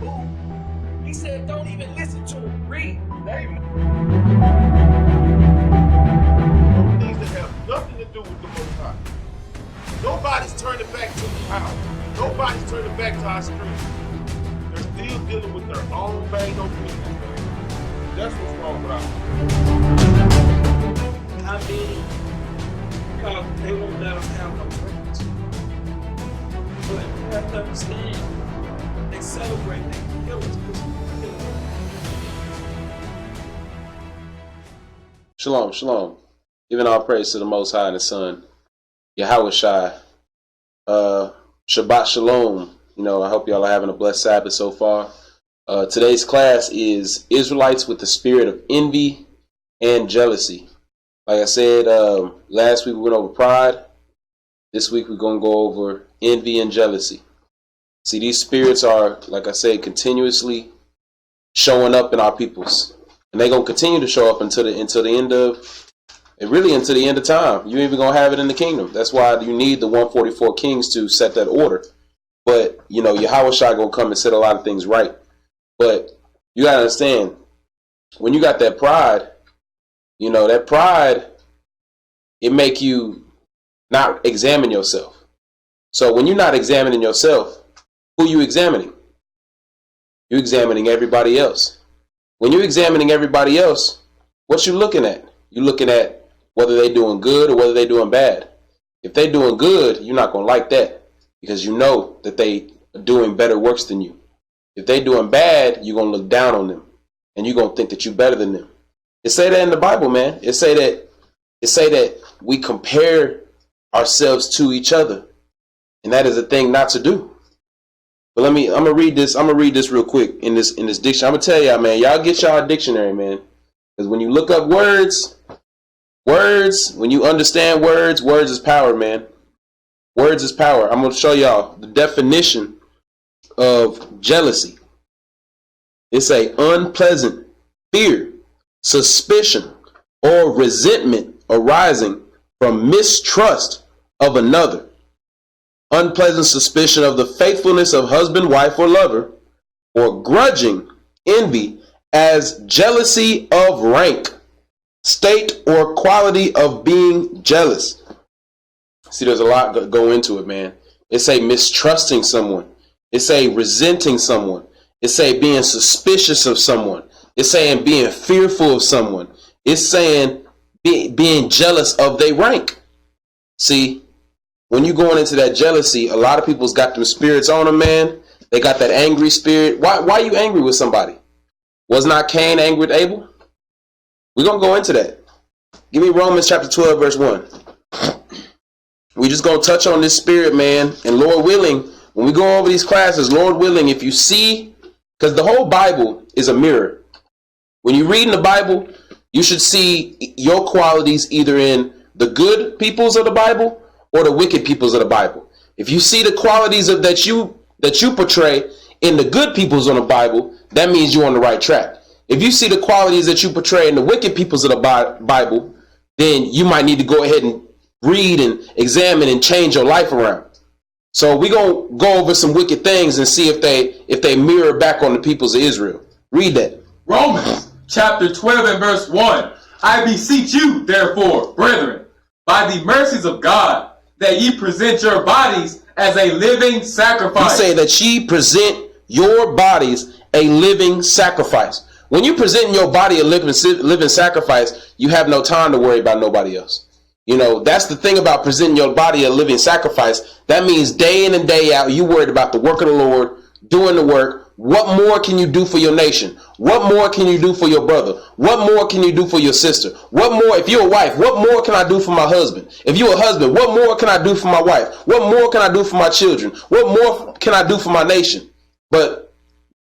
Bible. He said, don't even listen to him. Read. Amen. Things that have nothing to do with the Most High. Nobody's turning back to the house. Nobody's turning back to our streets. They're still dealing with their own bang on business. That's what's wrong with us. I mean, because they won't let them have no friends. But you have to understand, they celebrate, they kill us. Shalom, shalom. Giving all praise to the Most High and His Son, Yahweh Shai. Shabbat Shalom. You know, I hope y'all are having a blessed Sabbath so far. Today's class is Israelites with the spirit of envy and jealousy. Like I said, last week we went over pride. This week we're going to go over envy and jealousy. See, these spirits are, like I said, continuously showing up in our peoples. And they're going to continue to show up until the end of, and really until the end of time. You ain't even going to have it in the kingdom. That's why you need the 144 kings to set that order. But, you know, Yahweh Shai going to come and set a lot of things right. But you got to understand, when you got that pride, you know, that pride, it make you not examine yourself. So when you're not examining yourself, who you examining? You're examining everybody else. When you're examining everybody else, what you looking at? You're looking at whether they're doing good or whether they're doing bad. If they're doing good, you're not going to like that because you know that they are doing better works than you. If they're doing bad, you're going to look down on them and you're going to think that you're better than them. It say that in the Bible, man. It say that we compare ourselves to each other. And that is a thing not to do. But I'm gonna read this real quick in this dictionary. I'm gonna tell y'all, man, y'all get y'all dictionary, man. Because when you look up words, when you understand words is power, man. Words is power. I'm gonna show y'all the definition of jealousy. It's a unpleasant fear, suspicion, or resentment arising from mistrust of another. Unpleasant suspicion of the faithfulness of husband, wife, or lover, or grudging envy as jealousy of rank, state, or quality of being jealous. See, there's a lot go into it, man. It's a mistrusting someone. It's a resenting someone. It's a being suspicious of someone. It's saying being fearful of someone. It's saying being jealous of their rank. See, when you going into that jealousy, a lot of people's got them spirits on them, man. They got that angry spirit. Why are you angry with somebody? Was not Cain angry with Abel? We're going to go into that. Give me Romans chapter 12, verse 1. We just going to touch on this spirit, man. And Lord willing, when we go over these classes, Lord willing, if you see, because the whole Bible is a mirror. When you read in the Bible, you should see your qualities either in the good peoples of the Bible or the wicked peoples of the Bible. If you see the qualities of that you portray in the good peoples of the Bible, that means you're on the right track. If you see the qualities that you portray in the wicked peoples of the Bible, then you might need to go ahead and read and examine and change your life around. So we're going to go over some wicked things and see if they mirror back on the peoples of Israel. Read that. Romans chapter 12 and verse 1. I beseech you, therefore, brethren, by the mercies of God, that ye present your bodies as a living sacrifice. He say that ye present your bodies a living sacrifice. When you present your body a living sacrifice, you have no time to worry about nobody else. You know, that's the thing about presenting your body a living sacrifice. That means day in and day out, you worried about the work of the Lord, doing the work. What more can you do for your nation? What more can you do for your brother? What more can you do for your sister? What more, if you're a wife, what more can I do for my husband? If you're a husband, what more can I do for my wife? What more can I do for my children? What more can I do for my nation? But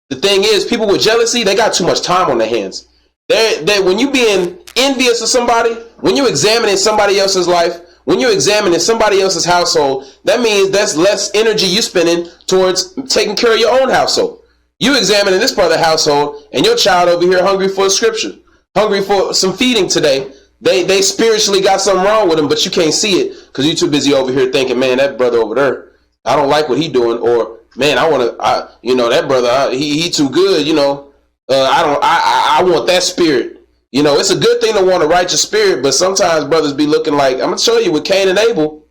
the thing is, people with jealousy, they got too much time on their hands. When you being envious of somebody, when you're examining somebody else's life, when you're examining somebody else's household, that means that's less energy you spending towards taking care of your own household. You examining this part of the household and your child over here hungry for a scripture, hungry for some feeding today. They spiritually got something wrong with them, but you can't see it because you're too busy over here thinking, man, that brother over there, I don't like what he doing. Or man, I want to, you know, that brother, he too good, you know. I want that spirit. You know, it's a good thing to want a righteous spirit, but sometimes brothers be looking like, I'm going to show you with Cain and Abel.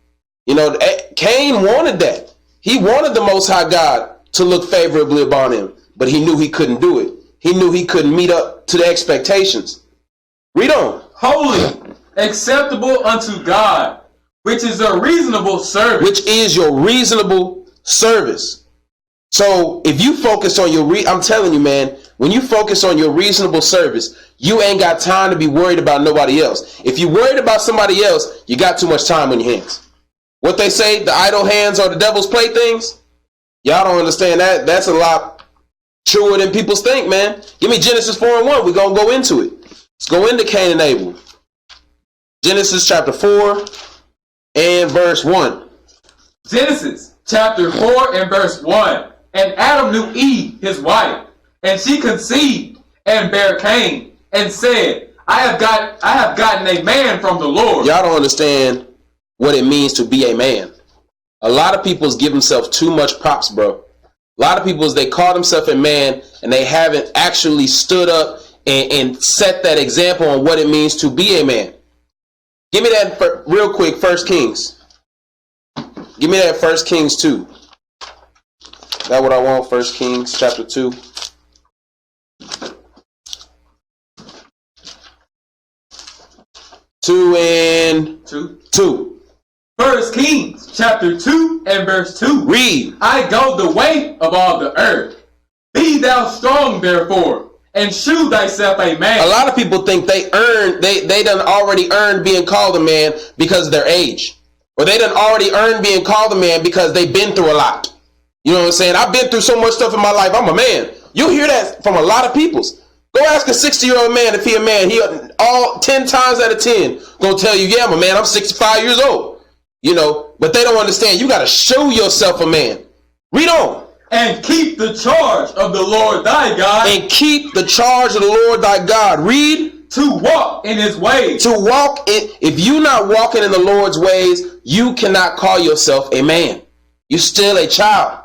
You know, Cain wanted that. He wanted the Most High God to look favorably upon him, but he knew he couldn't do it. He knew he couldn't meet up to the expectations. Read on. Holy, acceptable unto God, which is a reasonable service. Which is your reasonable service. So if you focus on your, I'm telling you, man, when you focus on your reasonable service, you ain't got time to be worried about nobody else. If you're worried about somebody else, you got too much time on your hands. What they say, the idle hands are the devil's playthings. Y'all don't understand that. That's a lot truer than people think, man. Give me Genesis 4:1. We're going to go into it. Let's go into Cain and Abel. Genesis chapter 4 and verse 1. Genesis chapter 4 and verse 1. And Adam knew Eve, his wife, and she conceived and bare Cain, and said, I have gotten a man from the Lord. Y'all don't understand what it means to be a man. A lot of people give themselves too much props, bro. A lot of people, they call themselves a man, and they haven't actually stood up and set that example on what it means to be a man. Give me that real quick, 1 Kings. Give me that 1 Kings 2. That's what I want, 1 Kings chapter 2. Two. 1 Kings chapter 2 and verse 2. Read. I go the way of all the earth. Be thou strong therefore, and shew thyself a man. A lot of people think they done already earned being called a man because of their age. Or they done already earned being called a man because they've been through a lot. You know what I'm saying? I've been through so much stuff in my life. I'm a man. You'll hear that from a lot of peoples. Go ask a 60-year-old man if he a man. He all 10 times out of 10 gonna tell you, yeah, I'm a man. I'm 65 years old. You know, but they don't understand. You got to show yourself a man. Read on. And keep the charge of the Lord thy God. And keep the charge of the Lord thy God. Read. To walk in his ways. To walk in. If you're not walking in the Lord's ways, you cannot call yourself a man. You're still a child.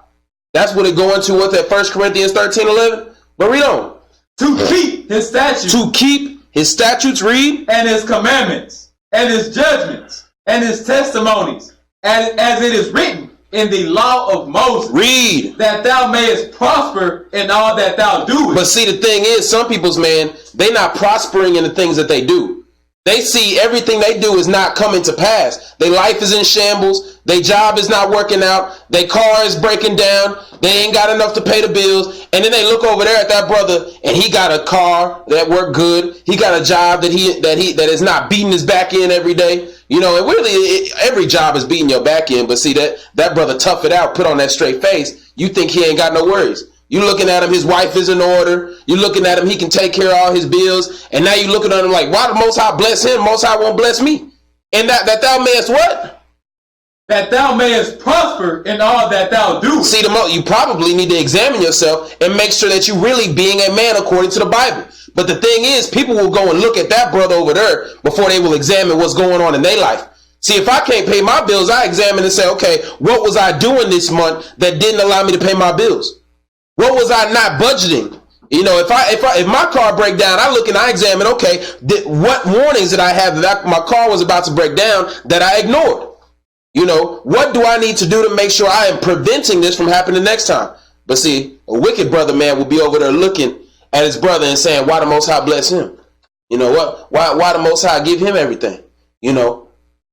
That's what it go into with that 1 Corinthians 13:11. But read on. To keep his statutes. To keep his statutes. Read. And his commandments. And his judgments. And his testimonies. As it is written in the law of Moses. Read. That thou mayest prosper in all that thou doest. But see, the thing is, some people's, man, they not prospering in the things that they do. They see everything they do is not coming to pass. Their life is in shambles. Their job is not working out. Their car is breaking down. They ain't got enough to pay the bills. And then they look over there at that brother, and he got a car that worked good. He got a job that is not beating his back end every day. You know, and really, every job is beating your back end. But see, that brother tough it out, put on that straight face. You think he ain't got no worries. You looking at him, his wife is in order. You looking at him, he can take care of all his bills. And now you looking at him like, why the Most High bless him? Most High won't bless me. And that thou mayest what? That thou mayest prosper in all that thou doest. See, you probably need to examine yourself and make sure that you really being a man according to the Bible. But the thing is, people will go and look at that brother over there before they will examine what's going on in their life. See, if I can't pay my bills, I examine and say, okay, what was I doing this month that didn't allow me to pay my bills? What was I not budgeting? You know, if my car break down, I look and I examine, okay, what warnings did I have that my car was about to break down that I ignored? You know, what do I need to do to make sure I am preventing this from happening next time? But see, a wicked brother, man, will be over there looking at his brother and saying, why the Most High bless him? You know what? Why the Most High give him everything? You know,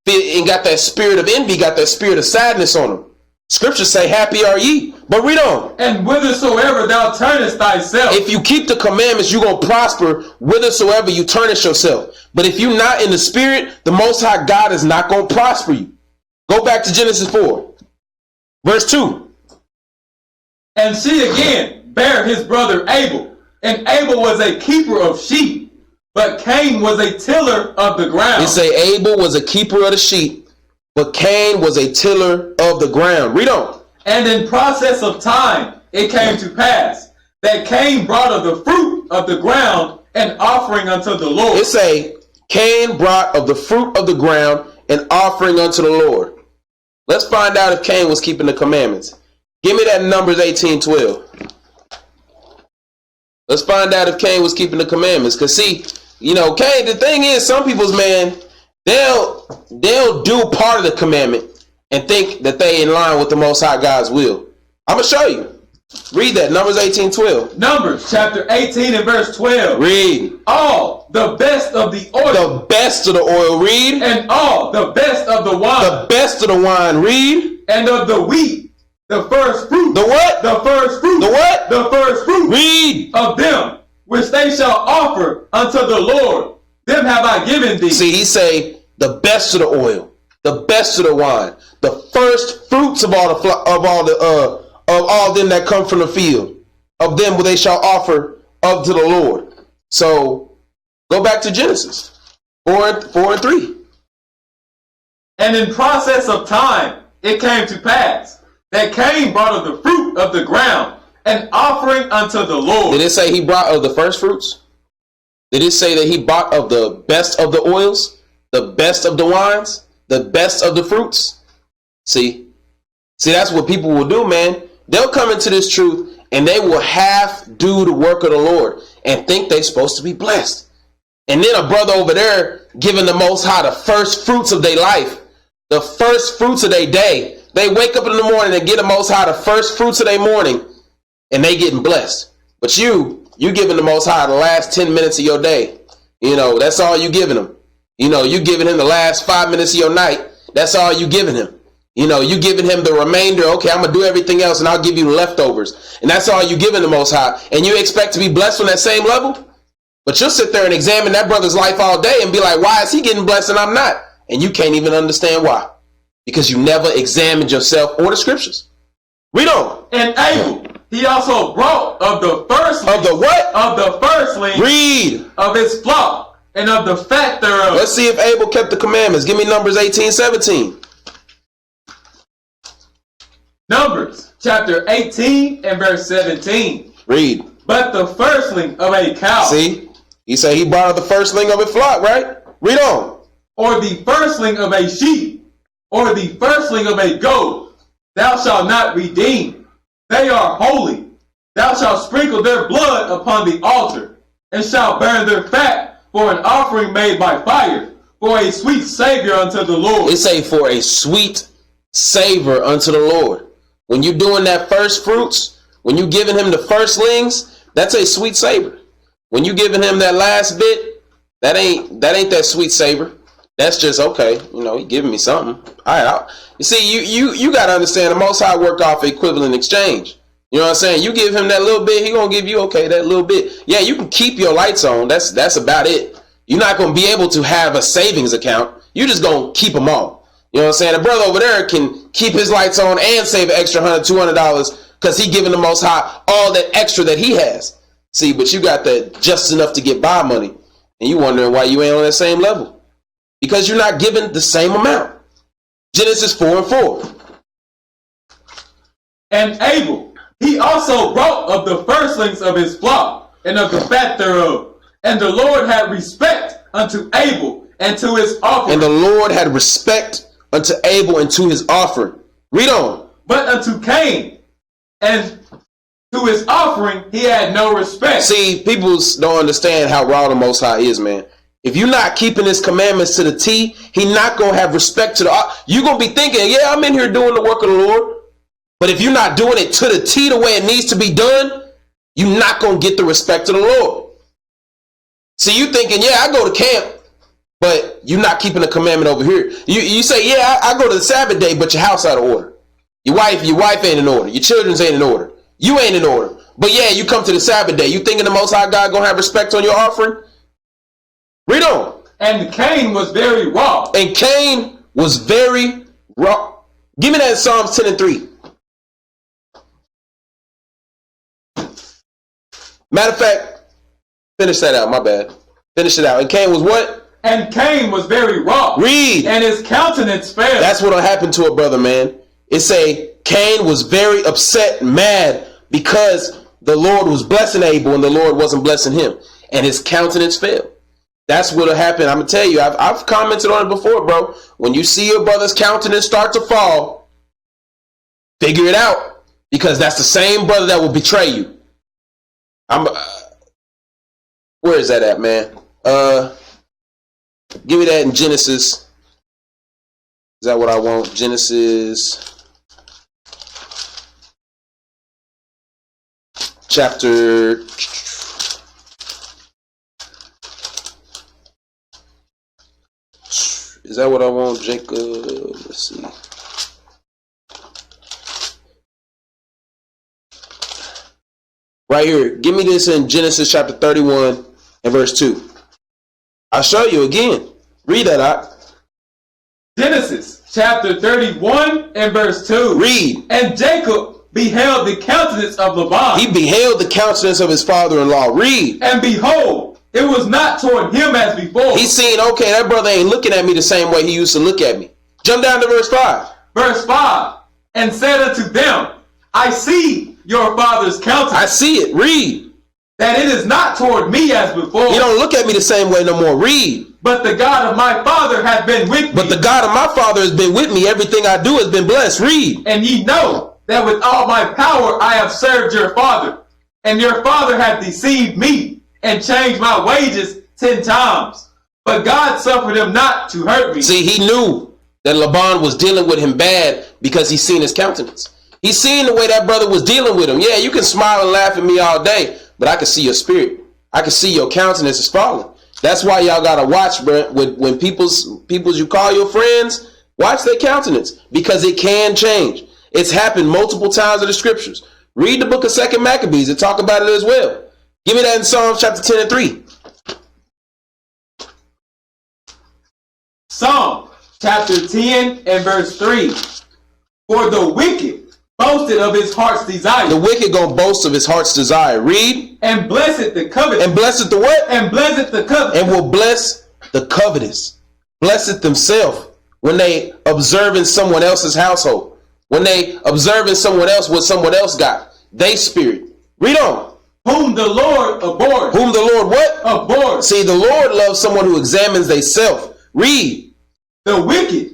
and got that spirit of envy, got that spirit of sadness on him. Scriptures say, happy are ye. But read on. And whithersoever thou turnest thyself. If you keep the commandments, you're going to prosper whithersoever you turnest yourself. But if you're not in the spirit, the Most High God is not going to prosper you. Go back to Genesis 4. Verse 2. And she again bare his brother Abel. And Abel was a keeper of sheep. But Cain was a tiller of the ground. It say Abel was a keeper of the sheep. But Cain was a tiller of the ground. Read on. And in process of time, it came to pass that Cain brought of the fruit of the ground an offering unto the Lord. It say Cain brought of the fruit of the ground an offering unto the Lord. Let's find out if Cain was keeping the commandments. Give me that Numbers 18:12. Let's find out if Cain was keeping the commandments. Because see, you know, Cain, the thing is, some people's, man, they'll do part of the commandment and think that they in line with the Most High God's will. I'm going to show you. Read that, Numbers 18:12. Numbers chapter 18 and verse 12. Read. All the best of the oil. The best of the oil. Read. And all the best of the wine. The best of the wine. Read. And of the wheat. The first fruit. The what? The first fruit. The what? The first fruit. Read. Of them, which they shall offer unto the Lord. Them have I given thee. See, he say the best of the oil, the best of the wine, the first fruits of all them that come from the field, of them will they shall offer up to the Lord. So go back to Genesis 4:3. And in process of time, it came to pass that Cain brought of the fruit of the ground an offering unto the Lord. Did it say he brought of the first fruits? Did it say that he bought of the best of the oils, the best of the wines, the best of the fruits? See, that's what people will do, man. They'll come into this truth and they will half do the work of the Lord and think they're supposed to be blessed. And then a brother over there giving the Most High the first fruits of their life, the first fruits of their day. They wake up in the morning and get the Most High the first fruits of their morning, and they getting blessed. But you giving the Most High the last 10 minutes of your day. You know, that's all you giving him. You know, you giving him the last 5 minutes of your night. That's all you giving him. You know, you giving him the remainder. Okay, I'm going to do everything else and I'll give you the leftovers. And that's all you giving the Most High. And you expect to be blessed on that same level? But you'll sit there and examine that brother's life all day and be like, why is he getting blessed and I'm not? And you can't even understand why. Because you never examined yourself or the scriptures. Read on. And Abel, he also brought of the firstling. Of the what? Of the firstling. Read. Of his flock and of the fat thereof. Let's see if Abel kept the commandments. Give me Numbers 18:17. Numbers chapter 18 and verse 17. Read. But the firstling of a cow. See? He said he brought the firstling of a flock, right? Read on. Or the firstling of a sheep. Or the firstling of a goat. Thou shalt not redeem. They are holy. Thou shalt sprinkle their blood upon the altar. And shalt burn their fat for an offering made by fire. For a sweet savor unto the Lord. It say for a sweet savor unto the Lord. When you're doing that first fruits, when you giving him the firstlings, that's a sweet savor. When you giving him that last bit, that ain't that sweet savor. That's just, okay, you know, he giving me something. All right, you see, you got to understand the Most High work off equivalent exchange. You know what I'm saying? You give him that little bit, he going to give you, okay, that little bit. Yeah, you can keep your lights on. That's about it. You're not going to be able to have a savings account. You're just going to keep them on. You know what I'm saying? The brother over there can keep his lights on and save an extra $100, $200 because he giving the Most High all that extra that he has. See, but you got that just enough to get by money, and you wondering why you ain't on that same level. Because you're not given the same amount. Genesis 4:4. And Abel, he also brought of the firstlings of his flock, and of the fat thereof. And the Lord had respect unto Abel, and to his offering. And the Lord had respect unto Abel and to his offering. Read on. But unto Cain, and to his offering, he had no respect. See, people don't understand how raw the Most High is, man. If you're not keeping his commandments to the T, he's not going to have respect to the... You're going to be thinking, yeah, I'm in here doing the work of the Lord. But if you're not doing it to the T the way it needs to be done, you're not going to get the respect of the Lord. See, you thinking, yeah, I go to camp, but you're not keeping the commandment over here. You say, yeah, I go to the Sabbath day, but your house out of order. Your wife ain't in order. Your children's ain't in order. You ain't in order. But yeah, you come to the Sabbath day. You thinking the Most High God going to have respect on your offering? Read on. And Cain was very raw. And Cain was very raw. Give me that Psalms 10:3. Matter of fact, finish that out. My bad. Finish it out. And Cain was what? And Cain was very raw. Read. And his countenance fell. That's what'll happen to a brother, man. It say Cain was very upset, mad, because the Lord was blessing Abel and the Lord wasn't blessing him. And his countenance fell. That's what'll happen. I'm going to tell you, I've commented on it before, bro. When you see your brother's countenance start to fall, figure it out. because that's the same brother that will betray you. Where is that at, man? Give me that in Genesis. Is that what I want? Genesis chapter. Is that what I want, Jacob? Let's see. Right here. Give me this in Genesis chapter 31 and verse 2. I'll show you again. Read that out. Genesis chapter 31 and verse 2. Read. And Jacob beheld the countenance of Laban. He beheld the countenance of his father-in-law. Read. And behold, it was not toward him as before. He's seen, okay, that brother ain't looking at me the same way he used to look at me. Jump down to verse 5. Verse 5. And said unto them, I see your father's countenance. I see it. Read. That it is not toward me as before. He don't look at me the same way no more. Read. But the God of my father hath been with me. But the God of my father has been with me. Everything I do has been blessed. Read. And ye know that with all my power I have served your father. And your father hath deceived me and changed my wages 10 times. But God suffered him not to hurt me. See, he knew that Laban was dealing with him bad because he seen his countenance. He seen the way that brother was dealing with him. Yeah, you can smile and laugh at me all day, but I can see your spirit. I can see your countenance is falling. That's why y'all gotta watch, bro. When people's you call your friends, watch their countenance, because it can change. It's happened multiple times in the scriptures. Read the book of 2 Maccabees and talk about it as well. Give me that in Psalms chapter 10 and 3. Psalm chapter 10 and verse 3. For the wicked boasted of his heart's desire. The wicked gonna boast of his heart's desire. Read. And blessed the covetous. And blessed the what? And blessed the covetous. And will bless the covetous. Blessed themselves when they observing someone else's household. When they observing someone else, what someone else got. They spirit. Read on. Whom the Lord abhors. Whom the Lord what? Abhors. See, the Lord loves someone who examines themselves. Read. The wicked,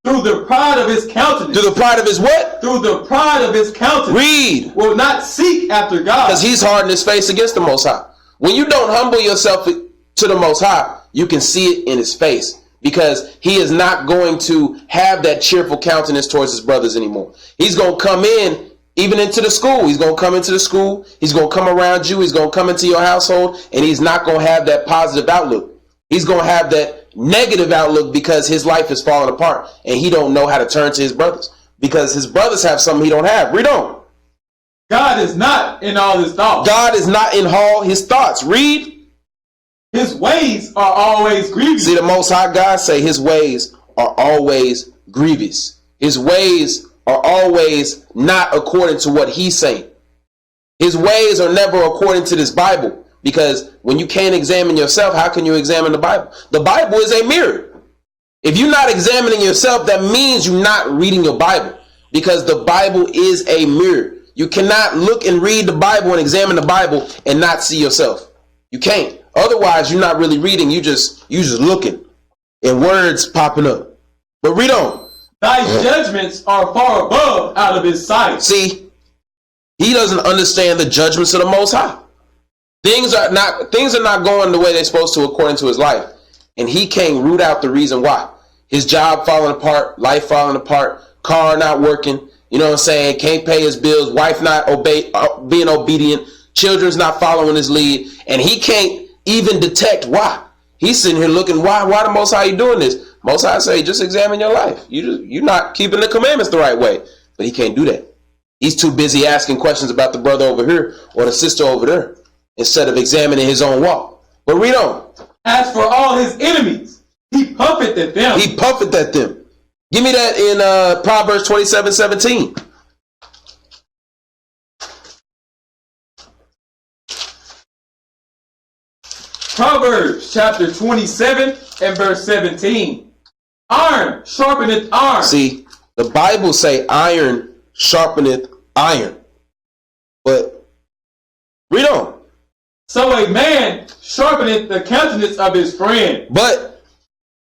through the pride of his countenance. Through the pride of his what? Through the pride of his countenance. Read. Will not seek after God. Because he's hard in his face against the Most High. When you don't humble yourself to the Most High, you can see it in his face. Because he is not going to have that cheerful countenance towards his brothers anymore. He's going to come in, even into the school. He's going to come into the school. He's going to come around you. He's going to come into your household. And he's not going to have that positive outlook. He's going to have that negative outlook because his life is falling apart. And he don't know how to turn to his brothers. Because his brothers have something he don't have. Read on. God is not in all his thoughts. God is not in all his thoughts. Read. His ways are always grievous. See, the Most High God say his ways are always grievous. His ways are always not according to what he's saying. His ways are never according to this Bible. Because when you can't examine yourself, how can you examine the Bible? The Bible is a mirror. If you're not examining yourself, that means you're not reading your Bible. Because the Bible is a mirror. You cannot look and read the Bible and examine the Bible and not see yourself. You can't. Otherwise, you're not really reading. You just looking and words popping up. But read on. Thy judgments are far above out of his sight. See, he doesn't understand the judgments of the Most High. Things are not going the way they're supposed to according to his life. And he can't root out the reason why. His job falling apart, life falling apart, car not working, you know what I'm saying? Can't pay his bills, wife not being obedient, children's not following his lead, and he can't even detect why. He's sitting here looking, why the Most High you doing this? Most High say, just examine your life. You're not keeping the commandments the right way. But he can't do that. He's too busy asking questions about the brother over here or the sister over there instead of examining his own walk. But read on. As for all his enemies, he puffeth at them. He puffeth at them. Give me that in Proverbs 27:17. Proverbs chapter 27 and verse 17. Iron sharpeneth iron. See, the Bible say iron sharpeneth iron. But read on. So a man sharpeneth the countenance of his friend. But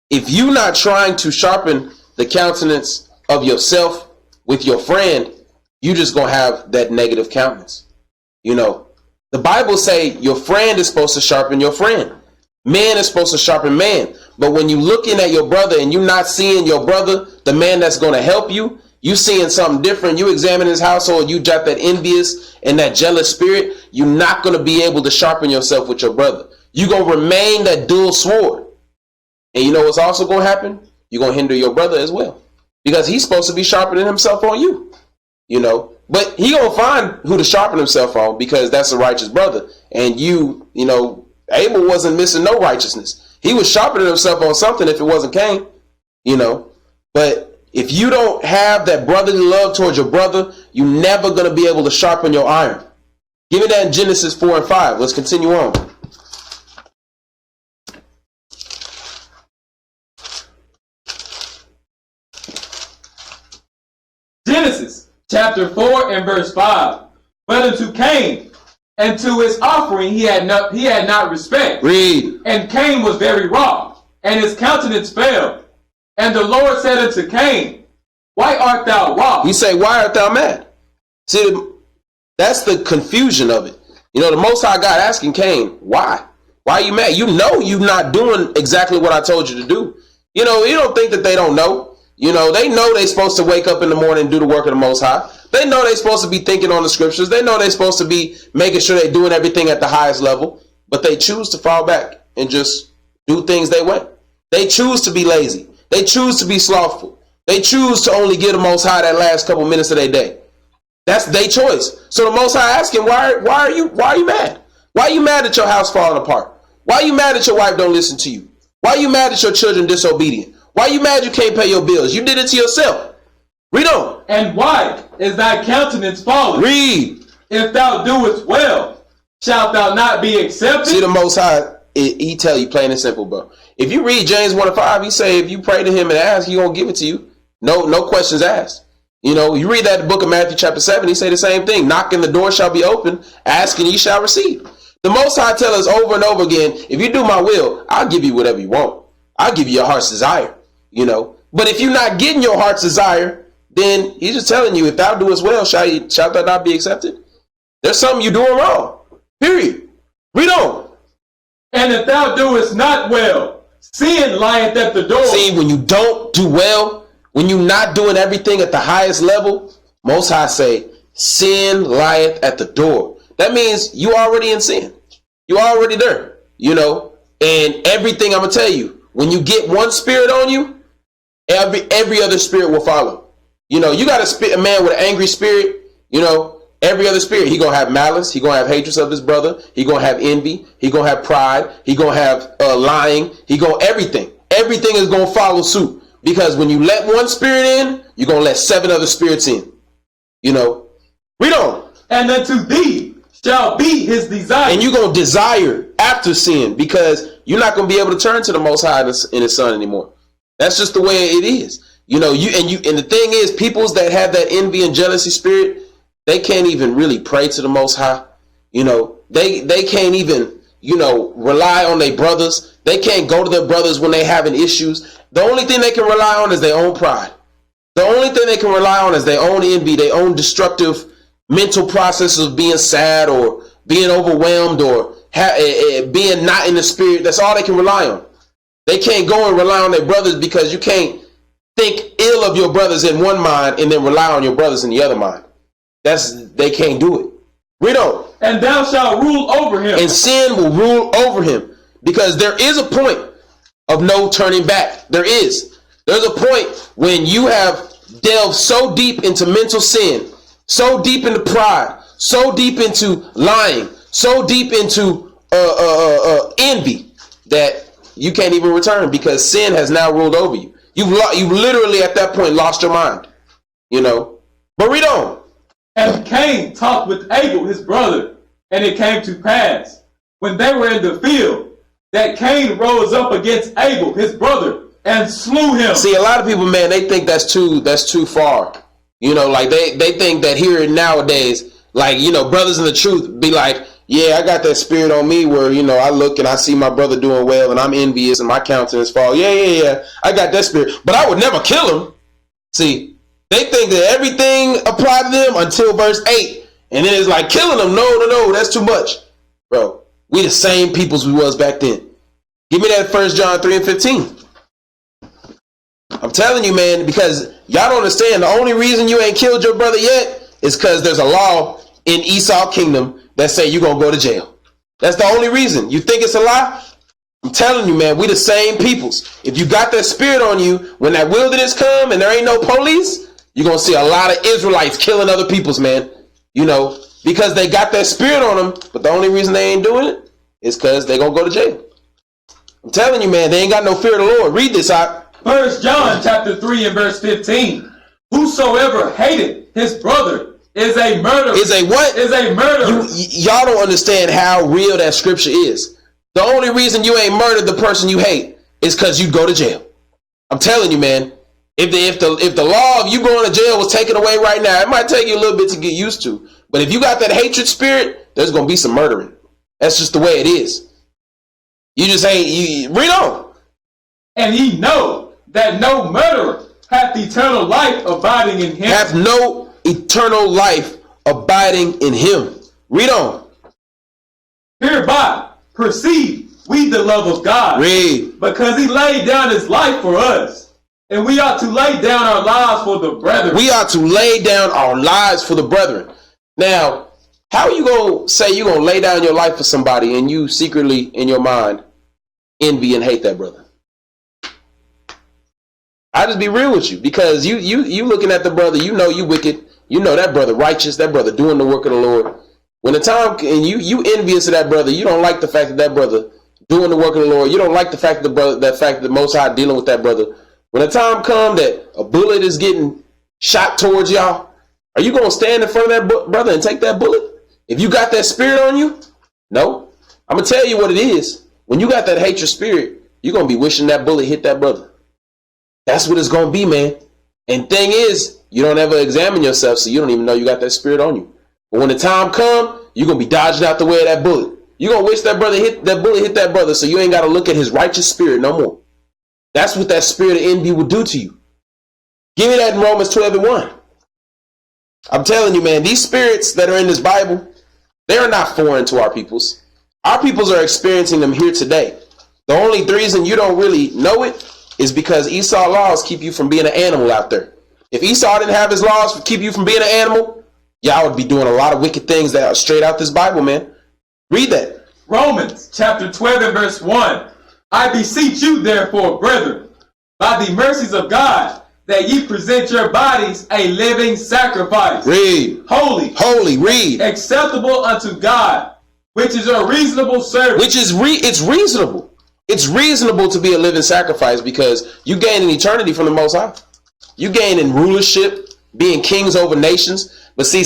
if you not trying to sharpen the countenance of yourself with your friend, you just gonna have that negative countenance. You know, the Bible say your friend is supposed to sharpen your friend. Man is supposed to sharpen man. But when you looking at your brother and you not seeing your brother, the man that's going to help you, you seeing something different, you examine his household, you got that envious and that jealous spirit, you're not going to be able to sharpen yourself with your brother. You're going to remain that dual sword. And you know what's also going to happen? You're going to hinder your brother as well. Because he's supposed to be sharpening himself on you. You know, but he going to find who to sharpen himself on because that's a righteous brother. And you know, Abel wasn't missing no righteousness. He was sharpening himself on something if it wasn't Cain, you know. But if you don't have that brotherly love towards your brother, you're never going to be able to sharpen your iron. Give me that in Genesis 4 and 5. Let's continue on. Genesis chapter 4 and verse 5. But unto Cain and to his offering he had not respect. Read. And Cain was very wroth, and his countenance fell. And the Lord said unto Cain, Why art thou wroth? He say, why art thou mad? See, that's the confusion of it. You know, the Most High God asking Cain, why? Why are you mad? You know you're not doing exactly what I told you to do. You know, you don't think that they don't know. You know they're supposed to wake up in the morning and do the work of the Most High. They know they're supposed to be thinking on the scriptures. They know they're supposed to be making sure they're doing everything at the highest level. But they choose to fall back and just do things they want. They choose to be lazy. They choose to be slothful. They choose to only give the Most High that last couple minutes of their day. That's their choice. So the Most High asking, why are you mad? Why are you mad at your house falling apart? Why are you mad that your wife don't listen to you? Why are you mad that your children disobedient? Why are you mad you can't pay your bills? You did it to yourself. Read on. And why is thy countenance fallen? Read. If thou doest well, shalt thou not be accepted? See, the Most High, he tell you plain and simple, bro. If you read James 1 and 5, he say if you pray to him and ask, he gonna give it to you. No questions asked. You know, you read that book of Matthew chapter 7, he say the same thing. Knock and the door shall be open. Ask and ye shall receive. The Most High tell us over and over again, if you do my will, I'll give you whatever you want. I'll give you your heart's desire, you know. But if you're not getting your heart's desire, then he's just telling you, if thou doest well, shall thou not be accepted? There's something you're doing wrong. Period. Read on. And if thou doest not well, sin lieth at the door. See, when you don't do well, when you're not doing everything at the highest level, Most High say, sin lieth at the door. That means you already in sin. You already there, you know. And everything I'm going to tell you, when you get one spirit on you, every other spirit will follow. You know, you got a man with an angry spirit, you know, every other spirit, he going to have malice. He going to have hatred of his brother. He going to have envy. He going to have pride. He going to have lying. He going everything. Everything is going to follow suit. Because when you let one spirit in, you're going to let 7 other spirits in. You know, read on. And unto thee shall be his desire. And you're going to desire after sin because you're not going to be able to turn to the Most High in his Son anymore. That's just the way it is. You know, and the thing is, peoples that have that envy and jealousy spirit, they can't even really pray to the Most High. You know, they can't even, you know, rely on their brothers. They can't go to their brothers when they having issues. The only thing they can rely on is their own pride. The only thing they can rely on is their own envy, their own destructive mental processes of being sad or being overwhelmed or being not in the spirit. That's all they can rely on. They can't go and rely on their brothers because you can't think ill of your brothers in one mind and then rely on your brothers in the other mind. They can't do it. Read on. And thou shalt rule over him. And sin will rule over him because there is a point of no turning back. There's a point when you have delved so deep into mental sin, so deep into pride, so deep into lying, so deep into envy that you can't even return because sin has now ruled over you. You've literally at that point lost your mind, you know. But read on. And Cain talked with Abel his brother, and it came to pass when they were in the field that Cain rose up against Abel his brother and slew him. See, a lot of people, man, they think that's too far. You know, like they think that here and nowadays, like, you know, brothers in the truth be like, yeah, I got that spirit on me where, you know, I look and I see my brother doing well and I'm envious and my countenance fall. Yeah. I got that spirit, but I would never kill him. See, They think that everything applied to them until verse 8. And then it's like killing them. No, that's too much. Bro, we the same peoples we was back then. Give me that 1 John 3 and 15. I'm telling you, man, because y'all don't understand. The only reason you ain't killed your brother yet is because there's a law in Esau kingdom that say you're going to go to jail. That's the only reason. You think it's a lie? I'm telling you, man, we the same peoples. If you got that spirit on you, when that wilderness come and there ain't no police, you're going to see a lot of Israelites killing other peoples, man. You know, because they got that spirit on them. But the only reason they ain't doing it is because they're going to go to jail. I'm telling you, man, they ain't got no fear of the Lord. Read this out. 1 John chapter 3 and verse 15. Whosoever hated his brother is a murderer. Is a what? Is a murderer. Y'all don't understand how real that scripture is. The only reason you ain't murdered the person you hate is because you go to jail. I'm telling you, man. If the law of you going to jail was taken away right now, it might take you a little bit to get used to. But if you got that hatred spirit, there's going to be some murdering. That's just the way it is. You just ain't. Read on. And ye know that no murderer hath eternal life abiding in him. Hath no eternal life abiding in him. Read on. Hereby perceive we the love of God. Read. Because he laid down his life for us. And we ought to lay down our lives for the brethren. We ought to lay down our lives for the brethren. Now, how are you going to say you're going to lay down your life for somebody and you secretly in your mind envy and hate that brother? I just be real with you, because you looking at the brother, you know you wicked, you know that brother righteous, that brother doing the work of the Lord. When the time and you envious of that brother, you don't like the fact that that brother doing the work of the Lord. You don't like the fact that the Most High dealing with that brother. When the time come that a bullet is getting shot towards y'all, are you gonna stand in front of that brother and take that bullet? If you got that spirit on you, no. I'm gonna tell you what it is. When you got that hatred spirit, you're gonna be wishing that bullet hit that brother. That's what it's going to be, man. And thing is, you don't ever examine yourself, so you don't even know you got that spirit on you. But when the time come, you're going to be dodging out the way of that bullet. You're going to wish that bullet hit that brother, so you ain't got to look at his righteous spirit no more. That's what that spirit of envy will do to you. Give me that in Romans 12 and 1. I'm telling you, man, these spirits that are in this Bible, they are not foreign to our peoples. Our peoples are experiencing them here today. The only reason you don't really know it is because Esau laws keep you from being an animal out there. If Esau didn't have his laws to keep you from being an animal, y'all would be doing a lot of wicked things that are straight out this Bible, man. Read that. Romans chapter 12 and verse 1. I beseech you, therefore, brethren, by the mercies of God, that ye present your bodies a living sacrifice. Read. Holy. Read. Acceptable unto God, which is a reasonable service. It's reasonable. It's reasonable to be a living sacrifice because you gain an eternity from the Most High. You gain in rulership, being kings over nations. But see,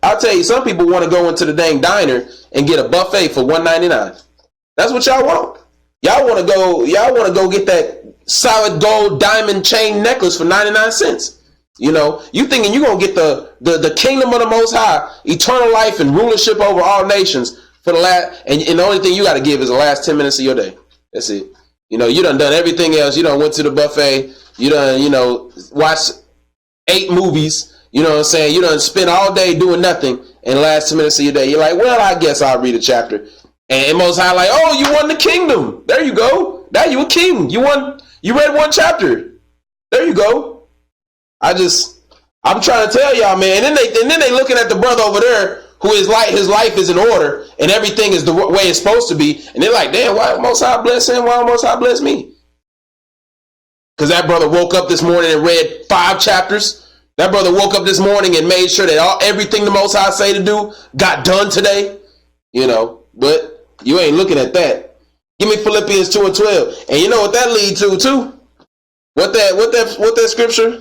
I'll tell you, some people want to go into the dang diner and get a buffet for $1.99. That's what y'all want. Y'all want to go get that solid gold diamond chain necklace for 99 cents. You know, you thinking you're going to get the kingdom of the Most High, eternal life and rulership over all nations for the last, and the only thing you got to give is the last 10 minutes of your day. That's it. You know, you done everything else. You done went to the buffet. You done, watched 8 movies. You know what I'm saying? You done spent all day doing nothing in the last 10 minutes of your day. You're like, well, I guess I'll read a chapter. And Most High like, oh, you won the kingdom. There you go. Now you a king. You read 1 chapter. There you go. I'm trying to tell y'all, man. And then they looking at the brother over there who his life is in order and everything is the way it's supposed to be. And they're like, damn, why Most High bless him? Why Most High bless me? Because that brother woke up this morning and read 5 chapters. That brother woke up this morning and made sure that everything the Most High say to do got done today. You know, but you ain't looking at that. Give me Philippians 2 and 12. And you know what that leads to too? What that scripture?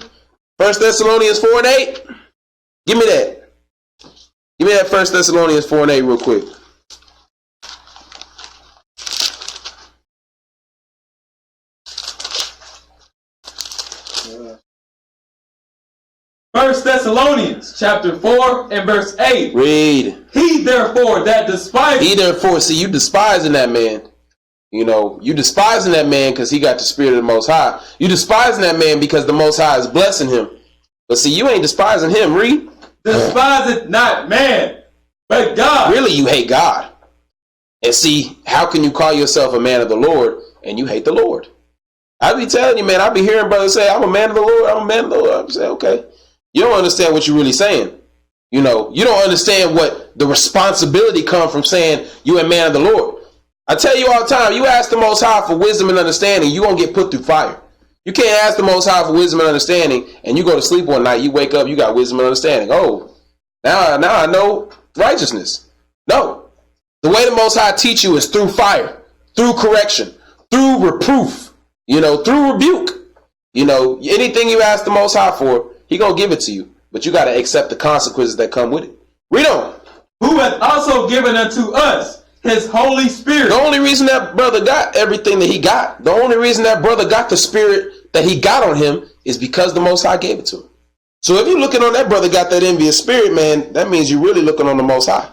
1 Thessalonians 4 and 8? Give me that. Give me that 1 Thessalonians 4 and 8 real quick. First Thessalonians chapter 4 and verse 8. Read. He therefore that despises. He therefore, see, you despising that man. You know, you despising that man because he got the spirit of the Most High. You despising that man because the Most High is blessing him. But see, you ain't despising him, Reed. Despiseth not man, but God. Really, you hate God. And see, how can you call yourself a man of the Lord and you hate the Lord? I be telling you, man, I be hearing brothers say, I'm a man of the Lord, I'm a man of the Lord. I say, okay. You don't understand what you're really saying. You know, you don't understand what the responsibility comes from saying you a man of the Lord. I tell you all the time, you ask the Most High for wisdom and understanding, you're going to get put through fire. You can't ask the Most High for wisdom and understanding, and you go to sleep one night, you wake up, you got wisdom and understanding. Oh, now I know righteousness. No. The way the Most High teach you is through fire, through correction, through reproof, through rebuke. Anything you ask the Most High for, he going to give it to you. But you got to accept the consequences that come with it. Read on. Who hath also given unto us his Holy Spirit. The only reason that brother got everything that he got, the only reason that brother got the spirit that he got on him is because the Most High gave it to him. So if you're looking on that brother got that envious spirit, man, that means you're really looking on the Most High.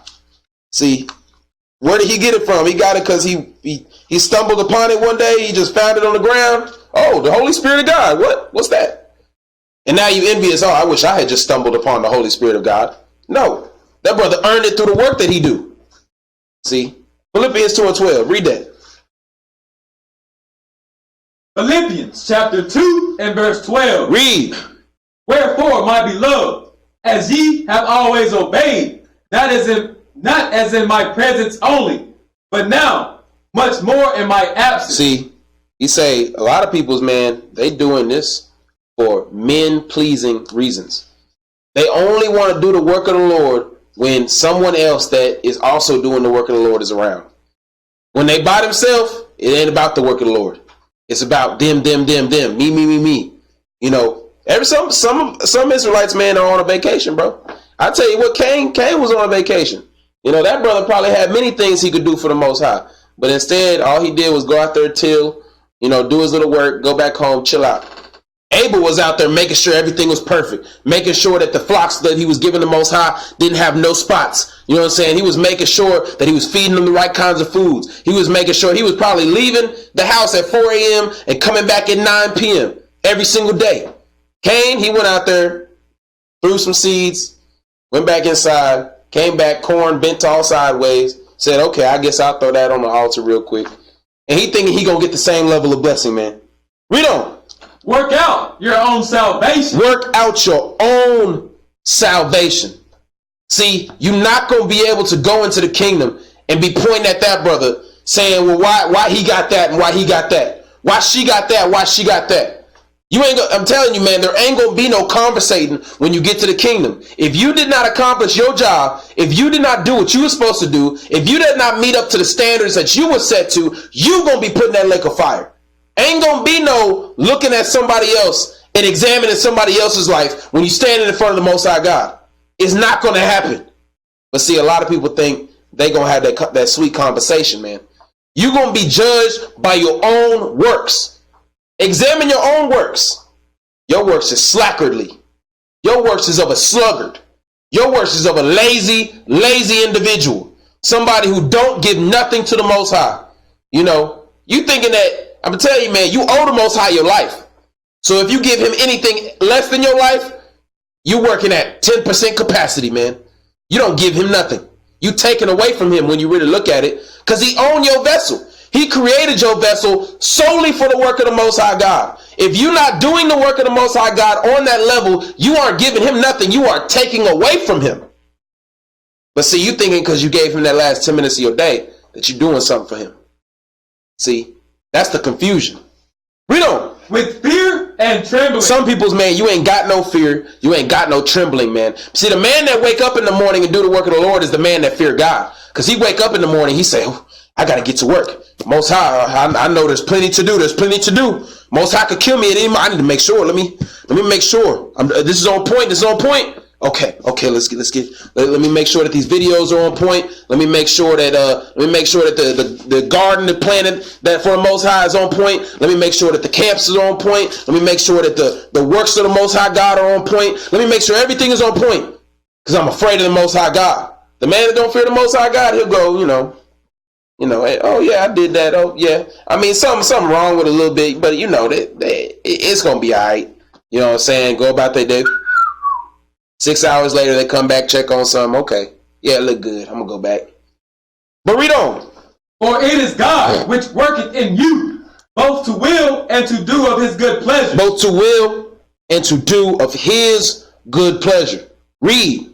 See, where did he get it from? He got it because he stumbled upon it one day. He just found it on the ground. Oh, the Holy Spirit of God. What's that? And now you envious. Oh, I wish I had just stumbled upon the Holy Spirit of God. No, that brother earned it through the work that he do. See, Philippians 2:12. Read that. Philippians chapter 2 and verse 12. Read. Wherefore, my beloved, as ye have always obeyed, not as in my presence only, but now much more in my absence. See, he say a lot of people's, man, they doing this for men-pleasing reasons. They only want to do the work of the Lord when someone else that is also doing the work of the Lord is around. When they by themselves, it ain't about the work of the Lord. It's about them, me. Some Israelites, man, are on a vacation, bro. I tell you what, Cain was on a vacation. That brother probably had many things he could do for the Most High. But instead, all he did was go out there, till, do his little work, go back home, chill out. Abel was out there making sure everything was perfect, making sure that the flocks that he was giving the Most High didn't have no spots. You know what I'm saying? He was making sure that he was feeding them the right kinds of foods. He was making sure he was probably leaving the house at 4 a.m. and coming back at 9 p.m. every single day. Cain, he went out there, threw some seeds, went back inside, came back, corn bent all sideways, said, okay, I guess I'll throw that on the altar real quick. And he thinking he gonna get the same level of blessing, man. Read on. Work out your own salvation. Work out your own salvation. See, you're not going to be able to go into the kingdom and be pointing at that brother saying, well, why he got that and why he got that? Why she got that? Why she got that? I'm telling you, man, there ain't going to be no conversating when you get to the kingdom. If you did not accomplish your job, if you did not do what you were supposed to do, if you did not meet up to the standards that you were set to, you going to be put in that lake of fire. Ain't gonna be no looking at somebody else and examining somebody else's life when you standing in front of the Most High God. It's not gonna happen. But see, a lot of people think they gonna have that sweet conversation, man. You're gonna be judged by your own works. Examine your own works. Your works is slackardly. Your works is of a sluggard. Your works is of a lazy individual. Somebody who don't give nothing to the Most High. You thinking that, I'm gonna tell you, man, you owe the Most High your life. So if you give him anything less than your life, you're working at 10% capacity, man. You don't give him nothing. You taking away from him when you really look at it, because he owned your vessel. He created your vessel solely for the work of the Most High God. If you're not doing the work of the Most High God on that level, you aren't giving him nothing. You are taking away from him. But see, you thinking because you gave him that last 10 minutes of your day that you're doing something for him. See, that's the confusion. Read on. With fear and trembling. Some people's, man, you ain't got no fear. You ain't got no trembling, man. See, the man that wake up in the morning and do the work of the Lord is the man that fear God. Because he wake up in the morning, he say, oh, I got to get to work. Most High, I know there's plenty to do. There's plenty to do. Most High could kill me at any moment. I need to make sure. Let me make sure. This is on point. This is on point. Okay. Let me make sure that these videos are on point. Let me make sure that the garden that planted that for the Most High is on point. Let me make sure that the camps are on point. Let me make sure that the works of the Most High God are on point. Let me make sure everything is on point, because I'm afraid of the Most High God. The man that don't fear the Most High God, he'll go, hey, oh yeah, I did that. Oh yeah, I mean something wrong with it a little bit, but it's gonna be all right. You know what I'm saying? Go about their day. 6 hours later, they come back, check on something. Okay. Yeah, it look good. I'm going to go back. But read on. For it is God which worketh in you, both to will and to do of his good pleasure. Both to will and to do of his good pleasure. Read.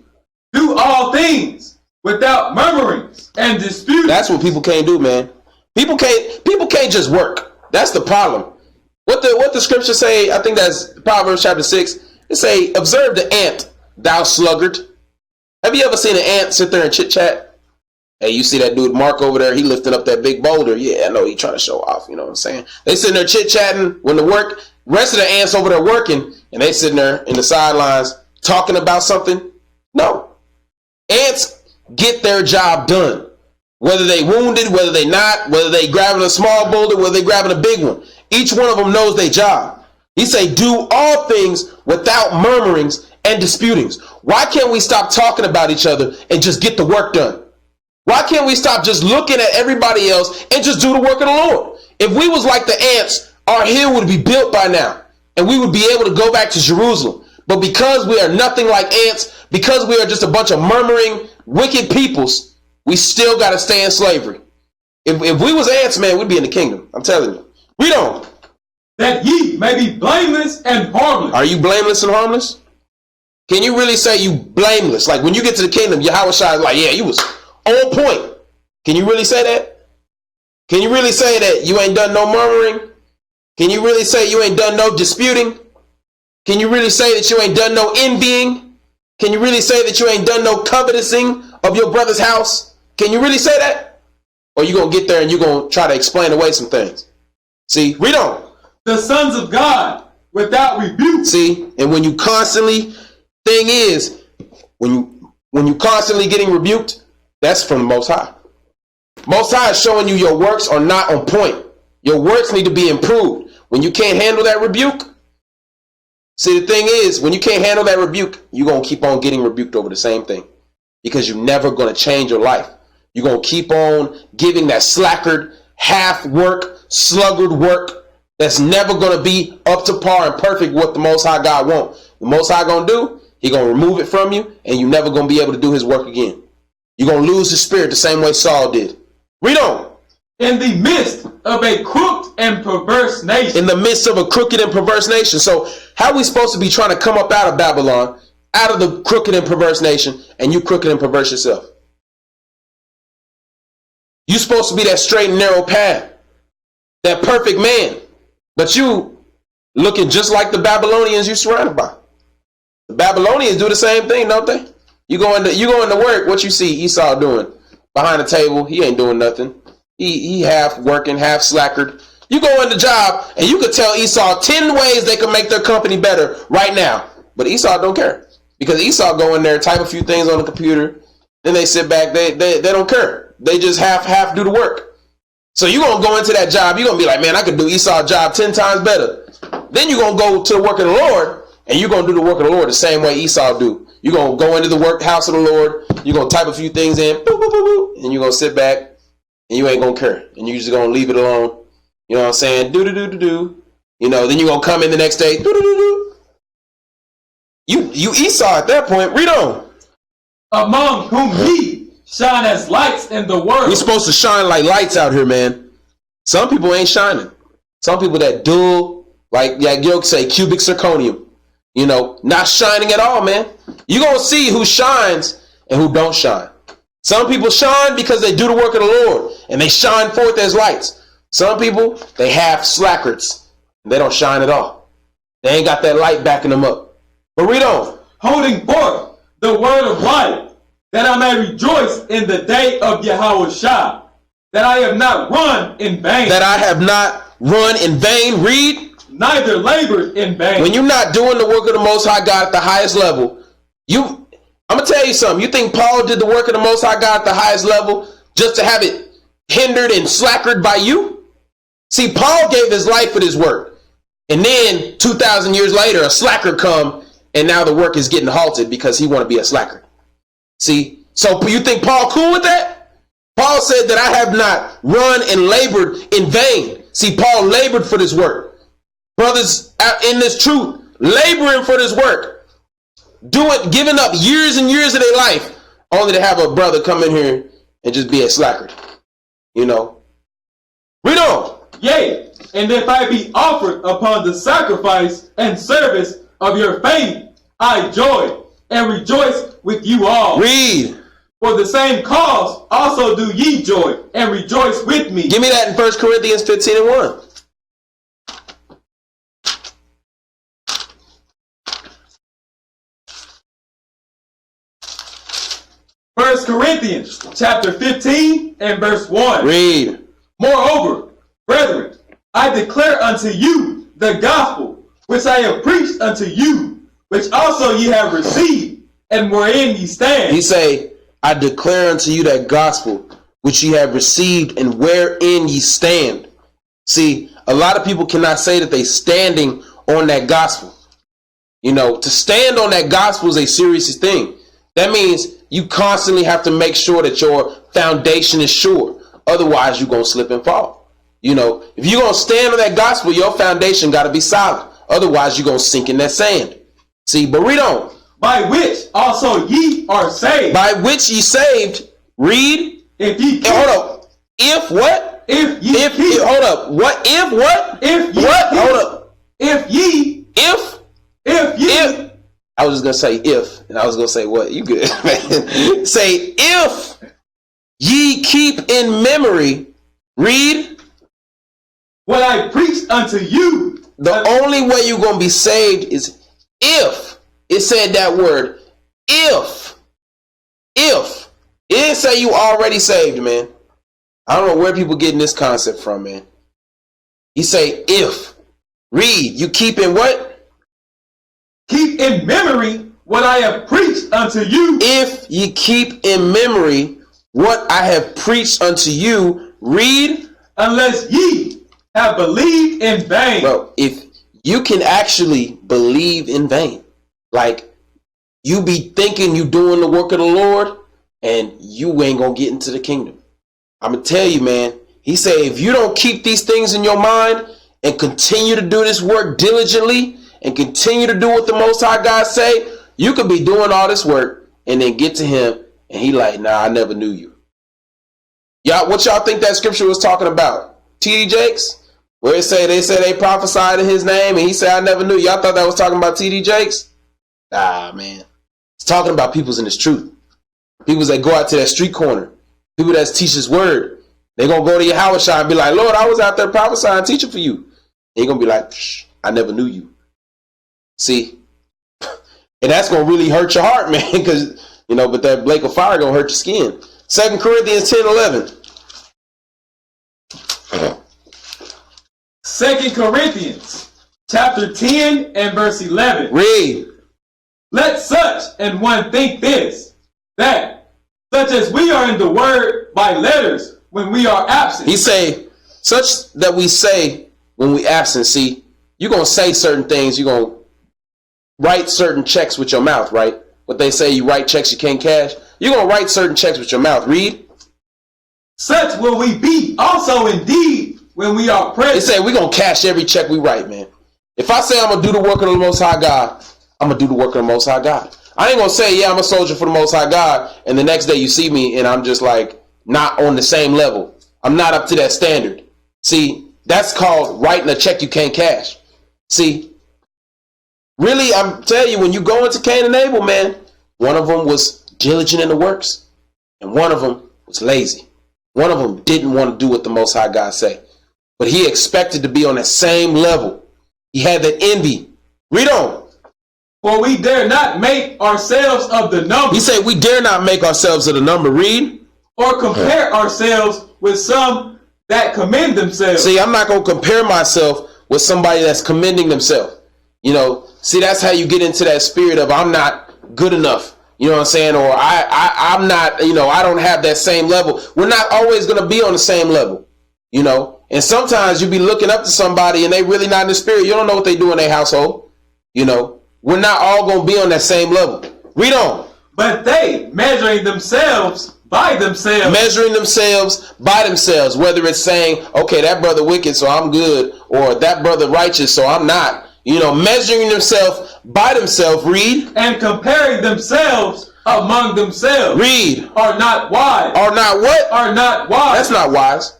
Do all things without murmurings and disputes. That's what people can't do, man. People can't just work. That's the problem. What the scripture say, I think that's Proverbs chapter 6. It say, observe the ant, thou sluggard. Have you ever seen an ant sit there and chit chat? Hey, you see that dude Mark over there? He lifting up that big boulder. Yeah, I know he trying to show off. You know what I'm saying? They sitting there chit chatting when the work. Rest of the ants over there working, and they sitting there in the sidelines talking about something. No, ants get their job done. Whether they wounded, whether they not, whether they grabbing a small boulder, whether they grabbing a big one. Each one of them knows their job. He say, do all things without murmurings and disputings. Why can't we stop talking about each other and just get the work done? Why can't we stop just looking at everybody else and just do the work of the Lord? If we was like the ants, our hill would be built by now, and we would be able to go back to Jerusalem. But because we are nothing like ants, because we are just a bunch of murmuring, wicked peoples, we still got to stay in slavery. If we was ants, man, we'd be in the kingdom. I'm telling you. Read on. That ye may be blameless and harmless. Are you blameless and harmless? Can you really say you blameless? Like when you get to the kingdom, Yahweh Shai is like, yeah, you was on point. Can you really say that? Can you really say that you ain't done no murmuring? Can you really say you ain't done no disputing? Can you really say that you ain't done no envying? Can you really say that you ain't done no coveting of your brother's house? Can you really say that? Or you going to get there and you going to try to explain away some things? See, read on. The sons of God without rebuke. See, and when you constantly, thing is, when you constantly getting rebuked, that's from the Most High. Most High is showing you your works are not on point. Your works need to be improved. When you can't handle that rebuke, see, the thing is, when you can't handle that rebuke, you're going to keep on getting rebuked over the same thing because you're never going to change your life. You're going to keep on giving that slackered, half work, sluggard work that's never going to be up to par and perfect what the Most High God wants. The Most High going to do, he going to remove it from you, and you're never going to be able to do his work again. You're going to lose his spirit the same way Saul did. Read on. In the midst of a crooked and perverse nation. In the midst of a crooked and perverse nation. So how are we supposed to be trying to come up out of Babylon, out of the crooked and perverse nation, and you crooked and perverse yourself? You're supposed to be that straight and narrow path, that perfect man. But you looking just like the Babylonians you're surrounded by. The Babylonians do the same thing, don't they? You go into work, what you see Esau doing? Behind the table, he ain't doing nothing. He half working, half slackered. You go in the job and you could tell Esau 10 ways they could make their company better right now. But Esau don't care. Because Esau go in there, type a few things on the computer, then they sit back, they don't care. They just half do the work. So you're going to go into that job, you're going to be like, man, I could do Esau's job 10 times better. Then you're going to go to the work of the Lord, and you're going to do the work of the Lord the same way Esau do. You're going to go into the workhouse of the Lord, you're going to type a few things in, boop, boop, boop, boop, and you're going to sit back, and you ain't going to care. And you're just going to leave it alone. You know what I'm saying? Do. You know, then you're going to come in the next day, do. You Esau at that point. Read on. Among whom ye shine as lights in the world. We're supposed to shine like lights out here, man. Some people ain't shining. Some people that dual, like you'll say, cubic zirconium. You know, not shining at all, man. You're going to see who shines and who don't shine. Some people shine because they do the work of the Lord and they shine forth as lights. Some people, they have slackards and they don't shine at all. They ain't got that light backing them up. But read on. Holding forth the word of life, that I may rejoice in the day of Yahweh Shai, that I have not run in vain. That I have not run in vain. Read. Neither labored in vain. When you're not doing the work of the Most High God at the highest level, I'm going to tell you something. You think Paul did the work of the Most High God at the highest level just to have it hindered and slackered by you? See, Paul gave his life for this work. And then 2,000 years later, a slacker come and now the work is getting halted because he want to be a slacker. See, so you think Paul cool with that? Paul said that I have not run and labored in vain. See, Paul labored for this work. Brothers in this truth, laboring for this work. giving up years and years of their life only to have a brother come in here and just be a slacker. You know. Read on. Yea, and if I be offered upon the sacrifice and service of your faith, I joy and rejoice with you all. Read. For the same cause also do ye joy and rejoice with me. Give me that in 1 Corinthians 15:1. 1 Corinthians chapter 15 and verse 1. Read. Moreover, brethren, I declare unto you the gospel which I have preached unto you, which also ye have received, and wherein ye stand. He say, I declare unto you that gospel which ye have received, and wherein ye stand. See, a lot of people cannot say that they standing on that gospel. You know, to stand on that gospel is a serious thing. That means you constantly have to make sure that your foundation is sure. Otherwise, you're going to slip and fall. You know, if you're going to stand on that gospel, your foundation got to be solid. Otherwise, you're going to sink in that sand. See, but read on. By which also ye are saved. By which ye saved. Read. If ye keep. Hold up. If what? If ye keep. Hold up. What? If what? If ye what? keep. Hold up. If ye. If ye. I was just going to say if. And I was going to say what? You good. Say if ye keep in memory. Read. What I preached unto you. The only way you're going to be saved is if. It said that word. If. It didn't say you already saved, man. I don't know where people getting this concept from, man. He say if. Read. You keep in what? Keep in memory what I have preached unto you. If ye keep in memory what I have preached unto you. Read. Unless ye have believed in vain. Bro, if you can actually believe in vain, like you be thinking you doing the work of the Lord and you ain't gonna get into the kingdom. I'm gonna tell you, man, he said if you don't keep these things in your mind and continue to do this work diligently and continue to do what the Most High God say, you could be doing all this work and then get to him and he like, nah, I never knew you. Y'all, what y'all think that scripture was talking about? T.D. Jakes? Where they said they prophesied in his name and he said, I never knew. Y'all thought that was talking about T.D. Jakes? Ah, man. It's talking about people's in this truth. People that go out to that street corner. People that teach his word. They're going to go to your house and be like, Lord, I was out there prophesying, teaching for you. And you're going to be like, I never knew you. See? And that's going to really hurt your heart, man. Because, you know, but that lake of fire going to hurt your skin. 2 Corinthians 10:11. 2 Corinthians chapter 10 and verse 11. Read. Let such an one think this, that such as we are in the word by letters when we are absent. He say, such that we say when we absent. See, you're going to say certain things. You're going to write certain checks with your mouth, right? What they say, you write checks you can't cash. You're going to write certain checks with your mouth. Read. Such will we be also indeed when we are present. They say we're going to cash every check we write, man. If I say I'm going to do the work of the Most High God, I'm going to do the work of the Most High God. I ain't going to say, yeah, I'm a soldier for the Most High God, and the next day you see me and I'm just like not on the same level. I'm not up to that standard. See, that's called writing a check you can't cash. See, really, I'm telling you, when you go into Cain and Abel, man, one of them was diligent in the works, and one of them was lazy. One of them didn't want to do what the Most High God say, but he expected to be on that same level. He had that envy. Read on. For we dare not make ourselves of the number. He said we dare not make ourselves of the number. Read. Or compare ourselves with some that commend themselves. See, I'm not going to compare myself with somebody that's commending themselves. You know, see, that's how you get into that spirit of I'm not good enough. You know what I'm saying? Or I'm not, you know, I don't have that same level. We're not always going to be on the same level, you know. And sometimes you be looking up to somebody and they really not in the spirit. You don't know what they do in their household. You know, we're not all going to be on that same level. Read on. But they measuring themselves by themselves. Measuring themselves by themselves. Whether it's saying, okay, that brother wicked, so I'm good. Or that brother righteous, so I'm not. measuring themselves by themselves. Read. And comparing themselves among themselves. Read. Are not wise. Are not what? Are not wise. That's not wise.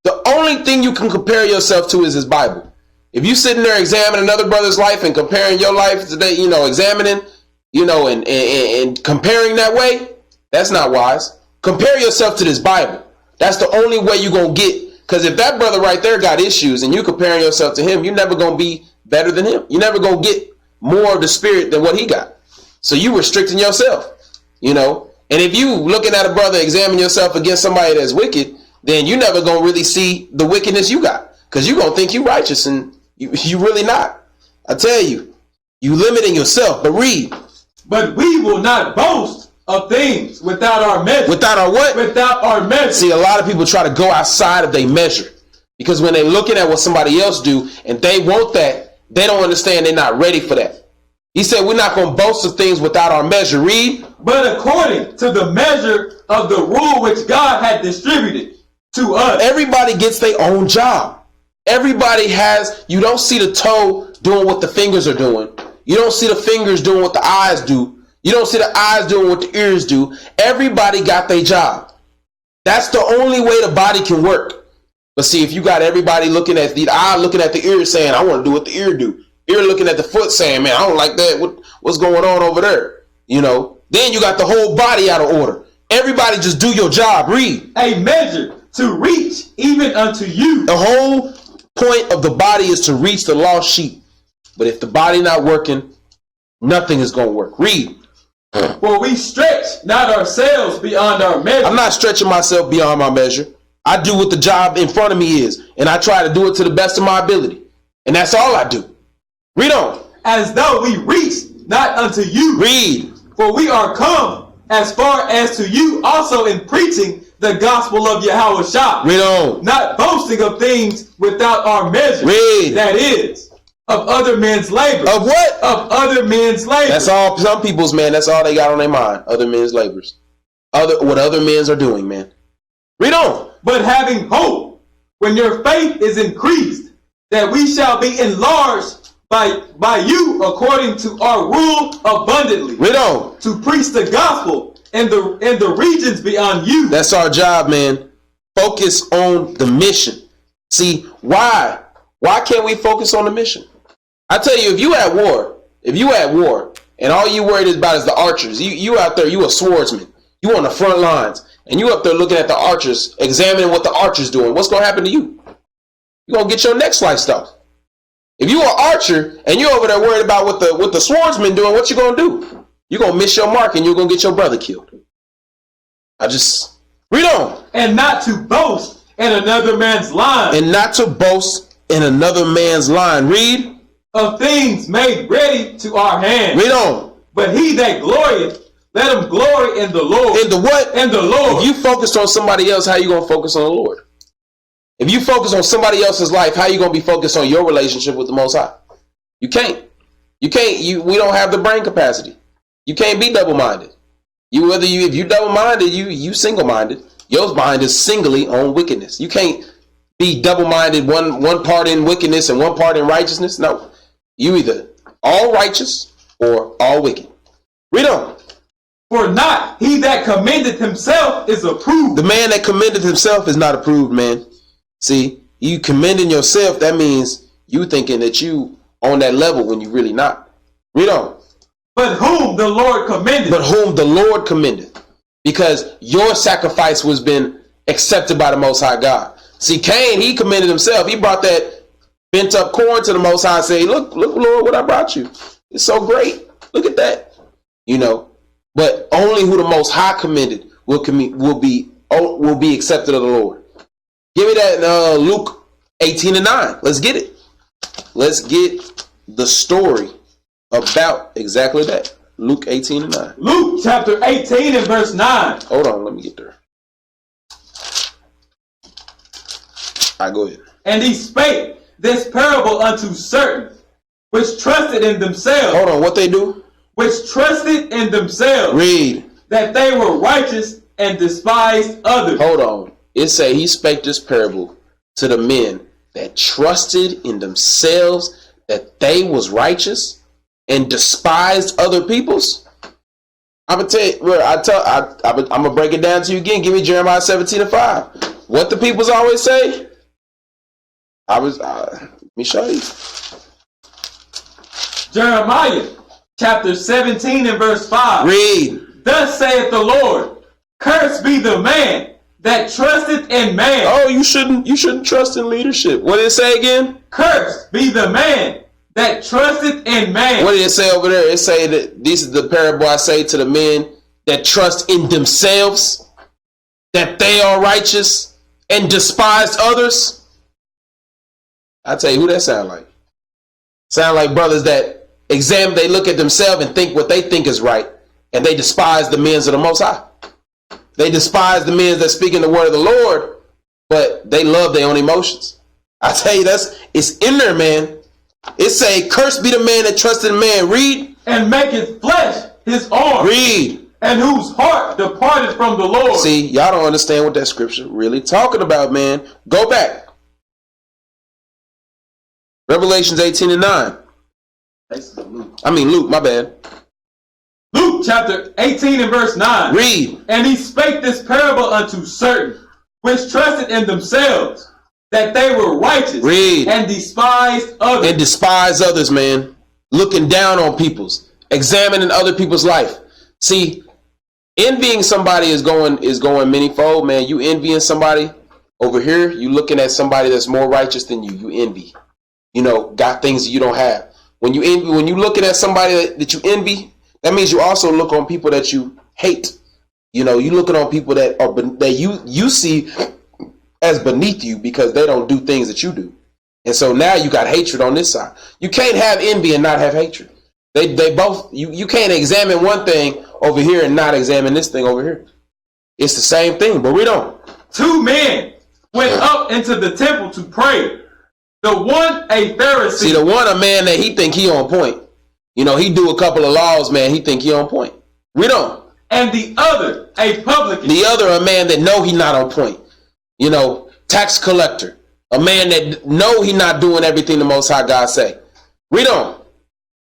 The only thing you can compare yourself to is his Bible. If you sitting there examining another brother's life and comparing your life today, examining, and comparing that way, that's not wise. Compare yourself to this Bible. That's the only way you're going to get. Because if that brother right there got issues and you comparing yourself to him, you're never going to be better than him. You're never going to get more of the spirit than what he got. So you restricting yourself, And if you looking at a brother, examine yourself against somebody that's wicked, then you never going to really see the wickedness you got. Because you're going to think you righteous and you really not. I tell you, you limiting yourself. But read. But we will not boast of things without our measure. Without our what? Without our measure. See, a lot of people try to go outside of their measure. Because when they're looking at what somebody else do and they want that, they don't understand they're not ready for that. He said we're not going to boast of things without our measure. Read. But according to the measure of the rule which God had distributed to us. Everybody gets their own job. Everybody has, you don't see the toe doing what the fingers are doing. You don't see the fingers doing what the eyes do. You don't see the eyes doing what the ears do. Everybody got their job. That's the only way the body can work. But see, if you got everybody looking at the eye, looking at the ear saying, I want to do what the ear do. Ear looking at the foot saying, man, I don't like that. What's going on over there? Then you got the whole body out of order. Everybody just do your job. Read. A measure to reach even unto you. The whole point of the body is to reach the lost sheep. But if the body not working, nothing is going to work. Read. For we stretch not ourselves beyond our measure. I'm not stretching myself beyond my measure. I do what the job in front of me is, and I try to do it to the best of my ability. And that's all I do. Read on. As though we reach not unto you. Read. For we are come as far as to you also in preaching the gospel of Yahushua. Read on. Not boasting of things without our measure. Read. That is, of other men's labor. Of what? Of other men's labor. That's all. Some people's, man, that's all they got on their mind. Other men's labors. What other men's are doing, man. Read on. But having hope, when your faith is increased, that we shall be enlarged by you according to our rule abundantly. Read on. To preach the gospel in the regions beyond you. That's our job, man. Focus on the mission. See, why? Why can't we focus on the mission? I tell you, if you at war, and all you worried about is the archers, you out there, you a swordsman, you on the front lines, and you up there looking at the archers, examining what the archers doing, what's going to happen to you? You're going to get your neck sliced off. If you an archer and you over there worried about what the swordsman doing, what you going to do? You're going to miss your mark and you're going to get your brother killed. Read on. And not to boast in another man's line. And not to boast in another man's line. Read. Of things made ready to our hand. Read on. But he that glorieth, let him glory in the Lord. In the what? In the Lord. If you focus on somebody else, how you going to focus on the Lord? If you focus on somebody else's life, how you going to be focused on your relationship with the Most High? You can't. We don't have the brain capacity. You can't be double-minded. If you double-minded, you single-minded. Your mind is singly on wickedness. You can't be double-minded, one part in wickedness and one part in righteousness. No. You either all righteous or all wicked. Read on. For not he that commendeth himself is approved. The man that commendeth himself is not approved, man. See, you commending yourself, that means you thinking that you on that level when you really not. Read on. But whom the Lord commendeth. But whom the Lord commendeth. Because your sacrifice was been accepted by the Most High God. See, Cain, he commended himself. He brought that bent up corn to the Most High and say, look, Lord, what I brought you. It's so great. Look at that. But only who the Most High commended will be accepted of the Lord. Give me that Luke 18:9. Let's get it. Let's get the story about exactly that. Luke 18:9. Luke chapter 18 and verse 9. Hold on, let me get there. All right, go ahead. And he spake this parable unto certain which trusted in themselves. Hold on, what they do? Which trusted in themselves. Read. That they were righteous and despised others. Hold on. It say he spake this parable to the men that trusted in themselves that they was righteous and despised other peoples? I'm gonna tell you. I'm gonna break it down to you again. Give me Jeremiah 17:5. What the peoples always say? Let me show you. Jeremiah chapter 17 and verse 5. Read. Thus saith the Lord, cursed be the man that trusteth in man. Oh, you shouldn't trust in leadership. What did it say again? Cursed be the man that trusteth in man. What did it say over there? It say that this is the parable I say to the men that trust in themselves, that they are righteous and despise others. I tell you who that sound like. Sound like brothers that they look at themselves and think what they think is right, and they despise the men of the Most High. They despise the men that speak in the word of the Lord, but they love their own emotions. I tell you, it's in there, man. It say, cursed be the man that trusted in man. Read. And maketh flesh his arm. Read. And whose heart departed from the Lord. See, y'all don't understand what that scripture really talking about, man. Go back. Revelations 18 and 9. Luke, my bad. Luke chapter 18 and verse 9. Read. And he spake this parable unto certain which trusted in themselves that they were righteous. Read. And despised others. And despise others, man. Looking down on people's. Examining other people's life. See, envying somebody is going manyfold, man. You envying somebody over here, you looking at somebody that's more righteous than you. You envy. You know, got things that you don't have. When you envy, when you looking at somebody that you envy, that means you also look on people that you hate. You know, you looking on people that you see as beneath you because they don't do things that you do. And so now you got hatred on this side. You can't have envy and not have hatred. They both, you can't examine one thing over here and not examine this thing over here. It's the same thing, but we don't. 2 men went up into the temple to pray. The one a Pharisee. See, the one a man that he think he on point. You know, he do a couple of laws, man. He think he on point. We don't. And the other a publican. The other a man that know he not on point. You know, tax collector. A man that know he not doing everything the Most High God say. Read on.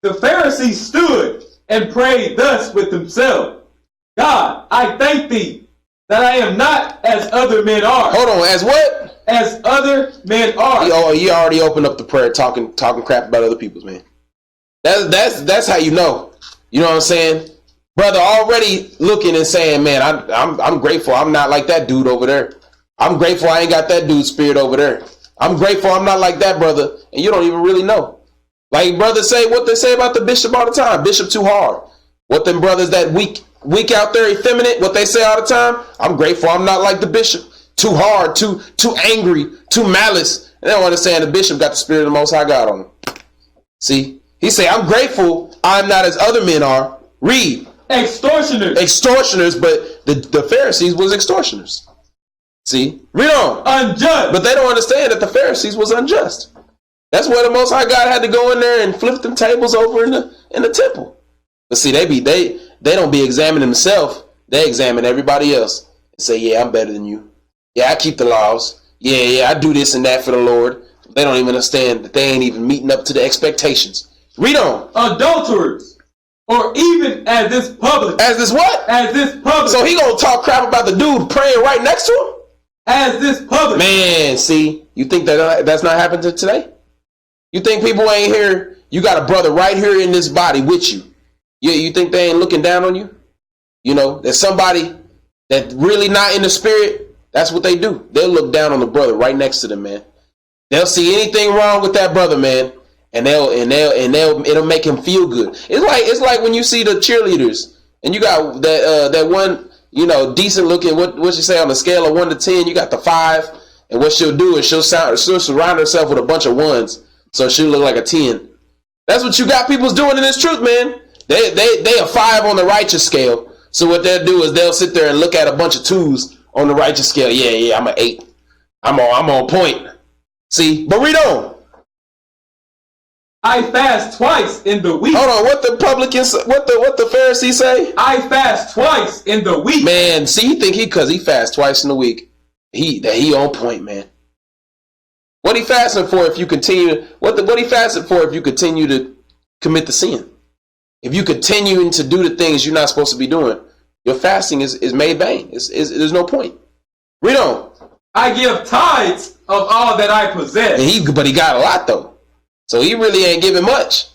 The Pharisee stood and prayed thus with himself. God, I thank thee that I am not as other men are. Hold on, as what? As other men are. He already opened up the prayer talking crap about other people's, man. That's how you know. You know what I'm saying? Brother already looking and saying, man, I'm grateful I'm not like that dude over there. I'm grateful I ain't got that dude's spirit over there. I'm grateful I'm not like that brother. And you don't even really know. Like brothers say what they say about the bishop all the time. Bishop too hard. What them brothers that weak out there, effeminate, what they say all the time. I'm grateful I'm not like the bishop. Too hard, too angry, too malice. And they don't understand the bishop got the spirit of the Most High God on him. See? He say, I'm grateful I'm not as other men are. Read. Extortioners. Extortioners, but the Pharisees was extortioners. See? Read on. Unjust. But they don't understand that the Pharisees was unjust. That's where the Most High God had to go in there and flip them tables over in the temple. But see, they don't be examining themselves. They examine everybody else and say, yeah, I'm better than you. Yeah, I keep the laws. Yeah, I do this and that for the Lord. They don't even understand that they ain't even meeting up to the expectations. Read on. Adulterers. Or even as this public. As this what? As this public. So he gonna talk crap about the dude praying right next to him? As this public. Man, see, you think that's not happening today? You think people ain't here? You got a brother right here in this body with you. You think they ain't looking down on you? You know, there's somebody that really not in the spirit. That's what they do. They'll look down on the brother right next to them, man. They'll see anything wrong with that brother, man, and it'll make him feel good. It's like when you see the cheerleaders and you got that one, you know, decent looking. What you say on a scale of 1 to 10? You got the 5, and what she'll do is she'll surround herself with a bunch of 1s, so she'll look like a 10. That's what you got people's doing in this truth, man. They a 5 on the righteous scale. So what they'll do is they'll sit there and look at a bunch of 2s on the righteous scale. Yeah, I'm an 8. I'm on point. See, but read on. I fast twice in the week. Hold on, what the publicans, what the Pharisees say? I fast twice in the week. Man, see, he think because he fast twice in the week, he on point, man. What he fasting for if you continue? What he fasting for if you continue to commit the sin? If you continue to do the things you're not supposed to be doing, your fasting is made vain. There's no point. Read on. I give tithes of all that I possess. But he got a lot though, so he really ain't giving much.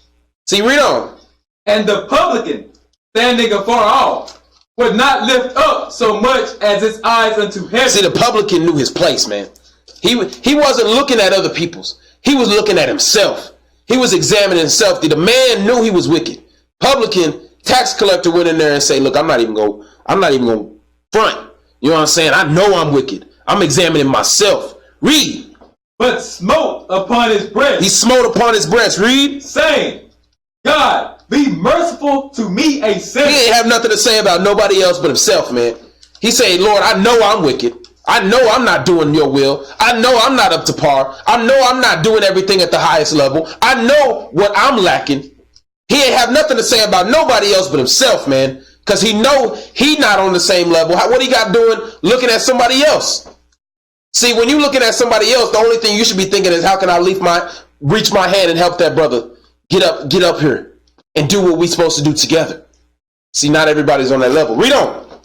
See, read on. And the publican, standing afar off, would not lift up so much as his eyes unto heaven. See, the publican knew his place, man. He wasn't looking at other people's. He was looking at himself. He was examining himself. The man knew he was wicked. Publican, tax collector went in there and say, look, I'm not even going to front. You know what I'm saying? I know I'm wicked. I'm examining myself. Read. But smote upon his breast. He smote upon his breast. Read. Saying, God, be merciful to me, a sinner. He ain't have nothing to say about nobody else but himself, man. He said, Lord, I know I'm wicked. I know I'm not doing your will. I know I'm not up to par. I know I'm not doing everything at the highest level. I know what I'm lacking. He ain't have nothing to say about nobody else but himself, man. Because he know he not on the same level. What he got doing looking at somebody else? See, when you looking at somebody else, the only thing you should be thinking is, how can I reach my hand and help that brother get up here and do what we supposed to do together? See, not everybody's on that level. Read on.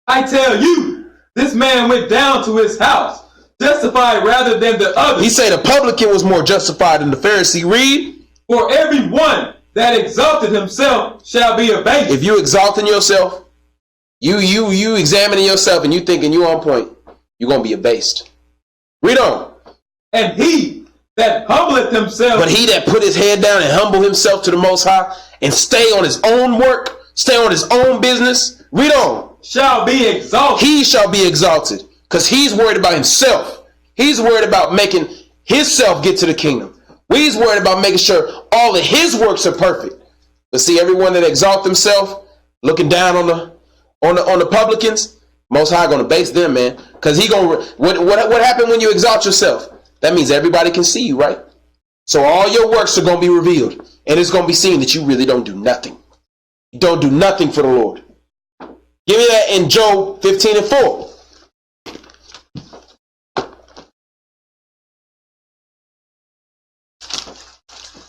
I tell you, this man went down to his house, justified rather than the other. He said the publican was more justified than the Pharisee. Read. For every one that exalted himself shall be abased. If you exalting yourself, you examining yourself and you thinking you on point, you're going to be abased. Read on. And he that humbleth himself. But he that put his head down and humble himself to the Most High and stay on his own work, stay on his own business. Read on. Shall be exalted. He shall be exalted because he's worried about himself. He's worried about making himself get to the kingdom. He's worried about making sure all of his works are perfect. But see, everyone that exalts himself, looking down on the publicans, Most High gonna base them, man. Because he gonna what happened when you exalt yourself? That means everybody can see you, right? So all your works are gonna be revealed, and it's gonna be seen that you really don't do nothing. You don't do nothing for the Lord. Give me that in Job 15:4.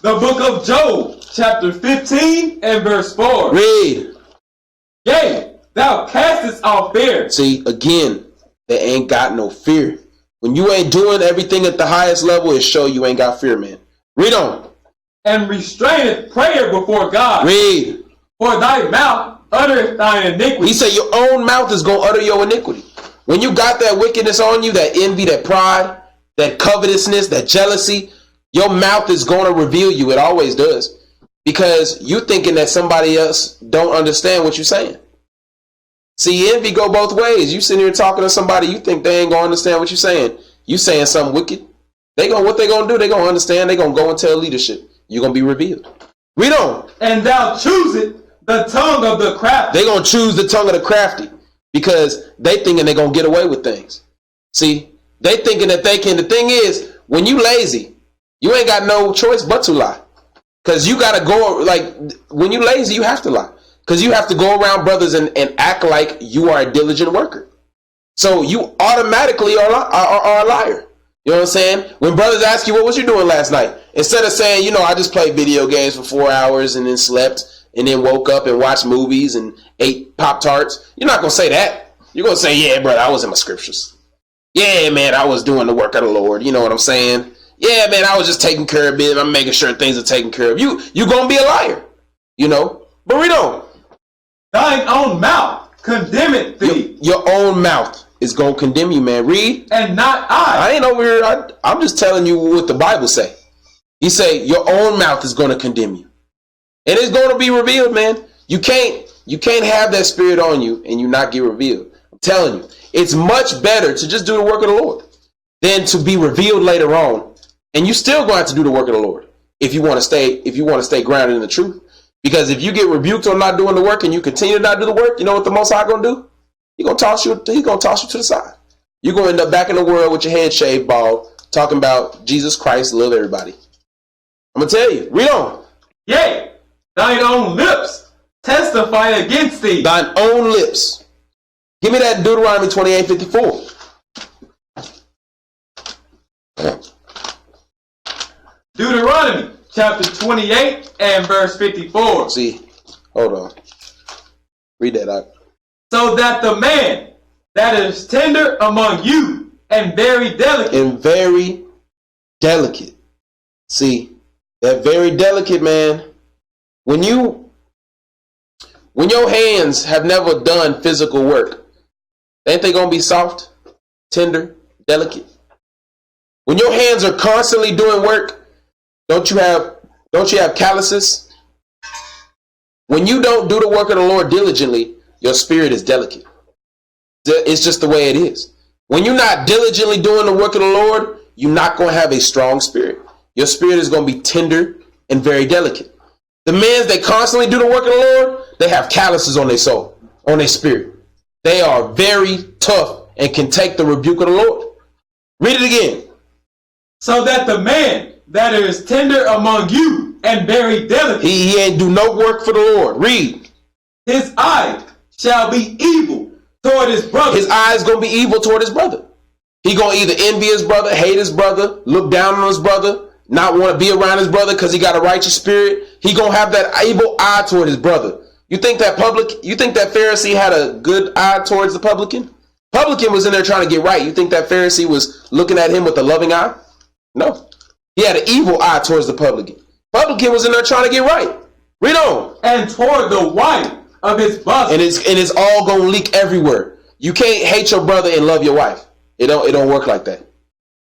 The book of Job, chapter 15 and verse 4. Read. Yea, thou castest off fear. See, again, they ain't got no fear. When you ain't doing everything at the highest level, it show you ain't got fear, man. Read on. And restraineth prayer before God. Read. For thy mouth uttereth thine iniquity. He said your own mouth is going to utter your iniquity. When you got that wickedness on you, that envy, that pride, that covetousness, that jealousy, your mouth is going to reveal you. It always does. Because you thinking that somebody else don't understand what you're saying. See, envy go both ways. You sitting here talking to somebody, you think they ain't going to understand what you're saying. You saying something wicked. What they going to do? They going to understand. They going to go and tell leadership. You're going to be revealed. Read on. And thou choosest the tongue of the crafty. They going to choose the tongue of the crafty because they thinking they going to get away with things. See, they thinking that they can. The thing is, when you lazy, you ain't got no choice but to lie. Because you got to go, like, when you lazy, you have to lie. Because you have to go around brothers and act like you are a diligent worker. So you automatically are a liar. You know what I'm saying? When brothers ask you, what was you doing last night? Instead of saying, I just played video games for 4 hours and then slept and then woke up and watched movies and ate Pop-Tarts. You're not going to say that. You're going to say, yeah, brother, I was in my scriptures. Yeah, man, I was doing the work of the Lord. You know what I'm saying? Yeah, man, I was just taking care of it. I'm making sure things are taken care of. You're going to be a liar, But read on. Thine own mouth condemneth thee. Your own mouth is going to condemn you, man. Read. And not I. I ain't over here. I'm just telling you what the Bible say. He say your own mouth is going to condemn you. And it's going to be revealed, man. You can't have that spirit on you and you not get revealed. I'm telling you. It's much better to just do the work of the Lord than to be revealed later on. And you still going to have to do the work of the Lord if you want to stay grounded in the truth. Because if you get rebuked on not doing the work and you continue to not do the work, you know what the Most High going to do? He's going to toss you to the side. You're going to end up back in the world with your head shaved bald, talking about Jesus Christ, love everybody. I'm going to tell you. Read on. Yea, thine own lips testify against thee. Thine own lips. Give me that Deuteronomy 28:54. Deuteronomy chapter 28 and verse 54. See, hold on. Read that out. So that the man that is tender among you and very delicate. And very delicate. See, that very delicate, man. When your hands have never done physical work, ain't they gonna be soft, tender, delicate? When your hands are constantly doing work, don't you have calluses? When you don't do the work of the Lord diligently, your spirit is delicate. It's just the way it is. When you're not diligently doing the work of the Lord, you're not going to have a strong spirit. Your spirit is going to be tender and very delicate. The men that constantly do the work of the Lord, they have calluses on their soul, on their spirit. They are very tough and can take the rebuke of the Lord. Read it again. So that the man that is tender among you and very delicate. He ain't do no work for the Lord. Read. His eye shall be evil toward his brother. His eye is going to be evil toward his brother. He going to either envy his brother, hate his brother, look down on his brother, not want to be around his brother because he got a righteous spirit. He going to have that evil eye toward his brother. You think that Pharisee had a good eye towards the publican? Publican was in there trying to get right. You think that Pharisee was looking at him with a loving eye? No. He had an evil eye towards the publican. Publican was in there trying to get right. Read on. And toward the wife of his bosom. And it's all gonna leak everywhere. You can't hate your brother and love your wife. It don't work like that.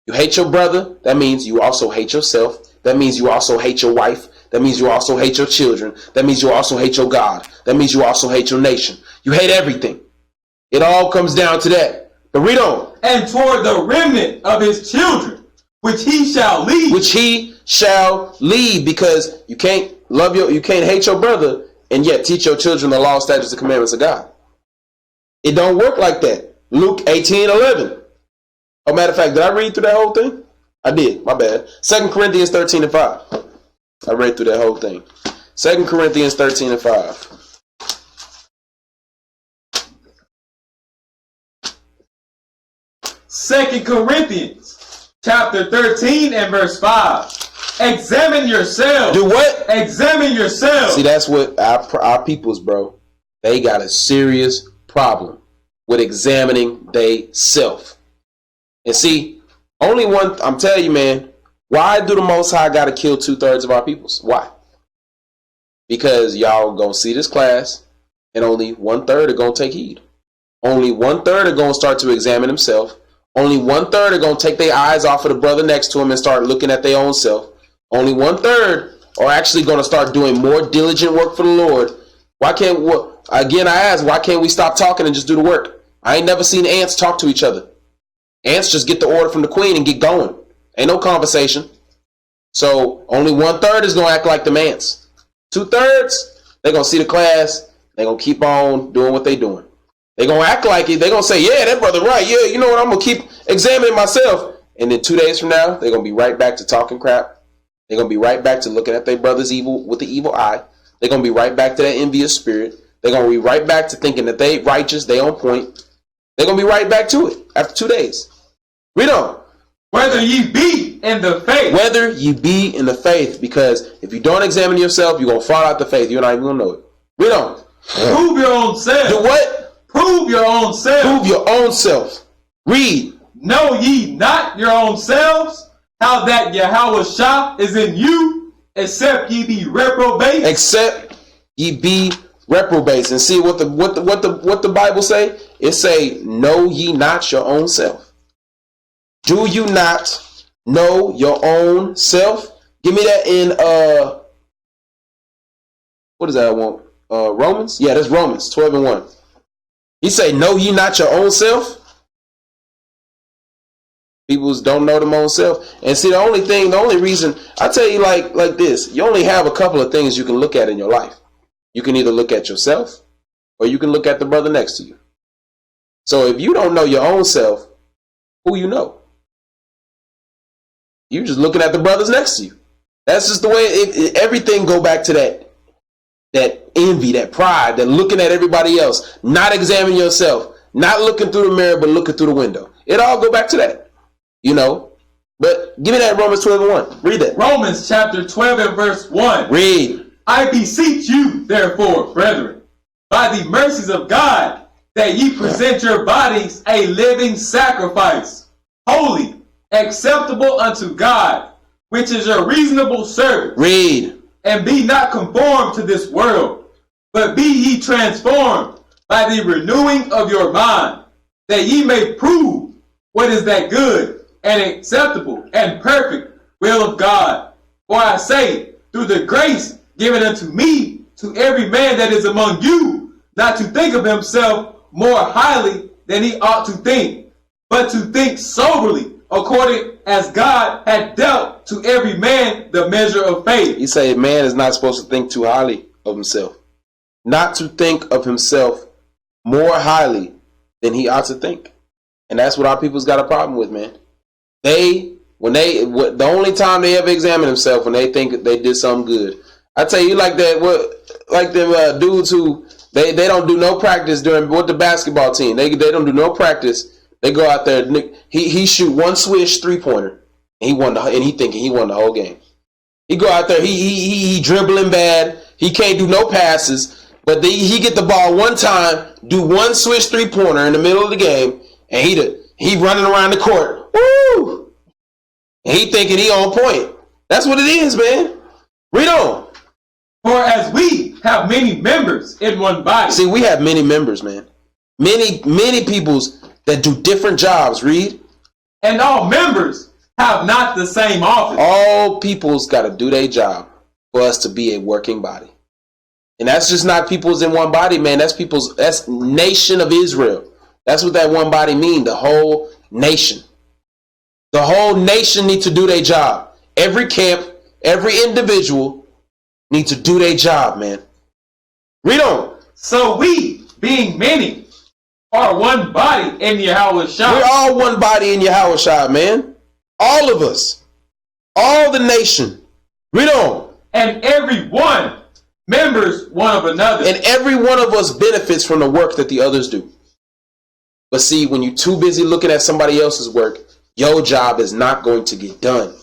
You hate your brother, that means you also hate yourself. That means you also hate your wife. That means you also hate your children. That means you also hate your God. That means you also hate your nation. You hate everything. It all comes down to that. But read on. And toward the remnant of his children, which he shall lead. Which he shall lead, because you can't hate your brother and yet teach your children the law, statutes, and commandments of God. It don't work like that. Luke 18:11. Oh, matter of fact, did I read through that whole thing? I did. My bad. 2 Corinthians 13:5. I read through that whole thing. 2 Corinthians 13:5. Second Corinthians chapter 13 and verse 5. Examine yourselves. Do what? Examine yourselves. See, that's what our peoples, bro. They got a serious problem with examining they self. And see, only one, I'm telling you, man, why do the Most High got to kill 2/3 of our peoples? Why? Because y'all gonna see this class and only 1/3 are gonna take heed. Only 1/3 are gonna start to examine themselves. Only 1/3 are gonna take their eyes off of the brother next to them and start looking at their own self. Only 1/3 are actually gonna start doing more diligent work for the Lord. Why can't why can't we stop talking and just do the work? I ain't never seen ants talk to each other. Ants just get the order from the queen and get going. Ain't no conversation. So only 1/3 is gonna act like the ants. 2/3, they're gonna see the class. They're gonna keep on doing what they doing. They're gonna act like it. They're gonna say, yeah, that brother right. Yeah, you know what? I'm gonna keep examining myself. And then 2 days from now, they're gonna be right back to talking crap. They're gonna be right back to looking at their brother's evil with the evil eye. They're gonna be right back to that envious spirit. They're gonna be right back to thinking that they righteous, they on point. They're gonna be right back to it after 2 days. Read on. Whether ye be in the faith. Whether ye be in the faith, because if you don't examine yourself, you're gonna fall out the faith. You're not even gonna know it. Read on. Prove your own self. Do what? Prove your own self. Prove your own self. Read. Know ye not your own selves, how that Yahweh Shah is in you, except ye be reprobate. Except ye be reprobates. And see what the Bible say? It say, know ye not your own self. Do you not know your own self? Give me that in what is that I want? Romans? Yeah, that's Romans 12:1. He say, know ye not your own self? People don't know their own self. And see, the only reason, I tell you like this, you only have a couple of things you can look at in your life. You can either look at yourself or you can look at the brother next to you. So if you don't know your own self, who you know? You're just looking at the brothers next to you. That's just the way everything go back to that envy, that pride, that looking at everybody else, not examining yourself, not looking through the mirror, but looking through the window. It all go back to that, you know. But give me that Romans 12:1. Read that. Romans chapter 12 and verse 1. Read. I beseech you, therefore, brethren, by the mercies of God, that ye present your bodies a living sacrifice, holy, acceptable unto God, which is your reasonable service. Read. And be not conformed to this world, but be ye transformed by the renewing of your mind, that ye may prove what is that good and acceptable and perfect will of God. For I say, through the grace given unto me, to every man that is among you, not to think of himself more highly than he ought to think, but to think soberly, according as God had dealt to every man the measure of faith. He said man is not supposed to think too highly of himself. Not to think of himself more highly than he ought to think. And that's what our people's got a problem with, man. The only time they ever examine themselves when they think they did something good. I tell you, like them dudes who they don't do no practice with the basketball team. They don't do no practice. They go out there. He shoot one swish 3-pointer, and he thinking he won the whole game. He go out there. He dribbling bad. He can't do no passes. But he get the ball one time, do one swish 3-pointer in the middle of the game, and he running around the court. Woo! And he thinking he on point. That's what it is, man. Read on. For as we have many members in one body. See, we have many members, man. Many peoples that do different jobs. Read. And all members have not the same office. All peoples got to do their job for us to be a working body. And that's just not peoples in one body, man. That's nation of Israel. That's what that one body mean. The whole nation. The whole nation needs to do their job. Every camp, every individual need to do their job, man. Read on. So we, being many, are one body in Yahweh Shai. We're all one body in Yahweh Shai, man. All of us. All the nation. Read on. And every one members one of another. And every one of us benefits from the work that the others do. But see, when you're too busy looking at somebody else's work, your job is not going to get done.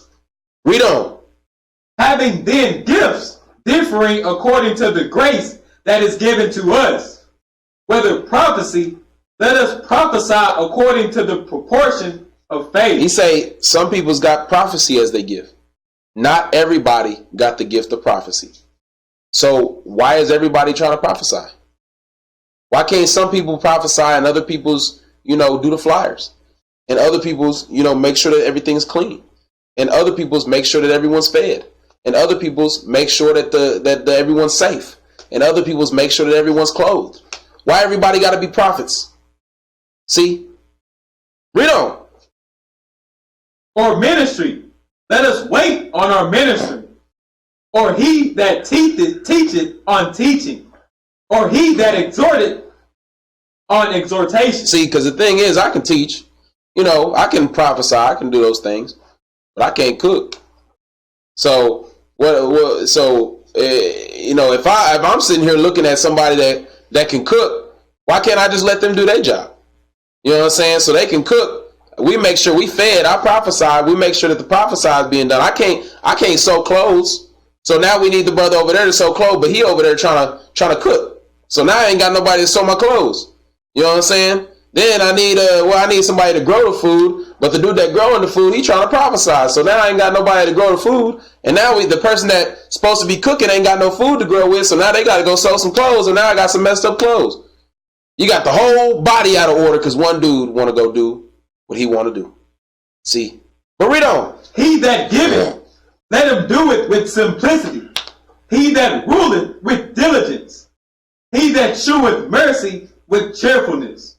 Read on. Having then gifts differing according to the grace that is given to us. Whether prophecy, let us prophesy according to the proportion of faith. He say some people's got prophecy as they give. Not everybody got the gift of prophecy. So why is everybody trying to prophesy? Why can't some people prophesy and other people's, do the flyers? And other people's, make sure that everything's clean. And other people's make sure that everyone's fed. And other people's make sure that everyone's safe. And other people's make sure that everyone's clothed. Why everybody got to be prophets? See? Read on. Or ministry, let us wait on our ministry. Or he that teacheth on teaching. Or he that exhorteth on exhortation. See, because the thing is, I can teach. I can prophesy. I can do those things. But I can't cook. So if I'm sitting here looking at somebody that can cook, why can't I just let them do their job? You know what I'm saying? So they can cook. We make sure we fed. I prophesy. We make sure that the prophesy is being done. I can't sew clothes. So now we need the brother over there to sew clothes, but he over there trying to cook. So now I ain't got nobody to sew my clothes. You know what I'm saying? Then I need somebody to grow the food, but the dude that growing the food, he trying to prophesy. So now I ain't got nobody to grow the food, and now the person that's supposed to be cooking ain't got no food to grow with, so now they got to go sew some clothes, and now I got some messed up clothes. You got the whole body out of order because one dude want to go do what he want to do. See? But read on. He that giveth, let him do it with simplicity. He that ruleth with diligence. He that sheweth mercy with cheerfulness.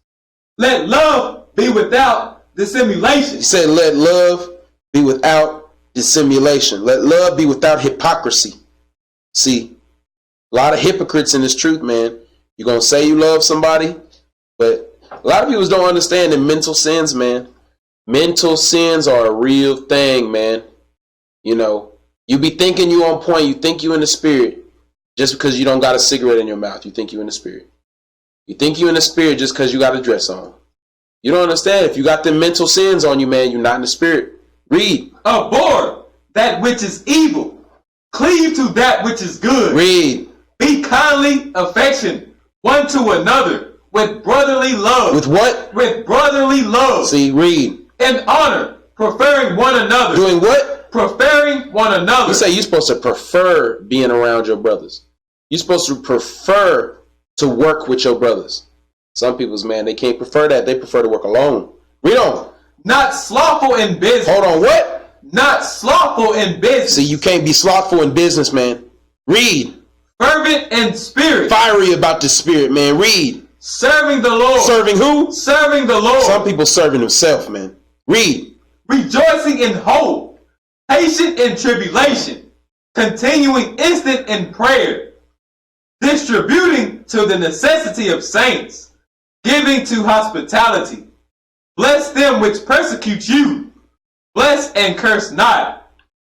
Let love be without dissimulation. He said, let love be without dissimulation. Let love be without hypocrisy. See, a lot of hypocrites in this truth, man. You're going to say you love somebody, but a lot of people don't understand the mental sins, man. Mental sins are a real thing, man. You be thinking you on point. You think you in the spirit just because you don't got a cigarette in your mouth. You think you in the spirit. You think you in the spirit just because you got a dress on. You don't understand. If you got them mental sins on you, man, you're not in the spirit. Read. Abhor that which is evil. Cleave to that which is good. Read. Be kindly affectioned one to another with brotherly love. With what? With brotherly love. See, read. And honor, preferring one another. Doing what? Preferring one another. You say you're supposed to prefer being around your brothers. You're supposed to prefer to work with your brothers. Some people's, man, they can't prefer that. They prefer to work alone. Read on. Not slothful in business. Hold on, what? Not slothful in business. See, you can't be slothful in business, man. Read. Fervent in spirit. Fiery about the spirit, man. Read. Serving the Lord. Serving who? Serving the Lord. Some people serving themselves, man. Read. Rejoicing in hope. Patient in tribulation. Continuing instant in prayer. Distributing to the necessity of saints. Giving to hospitality. Bless them which persecute you. Bless and curse not.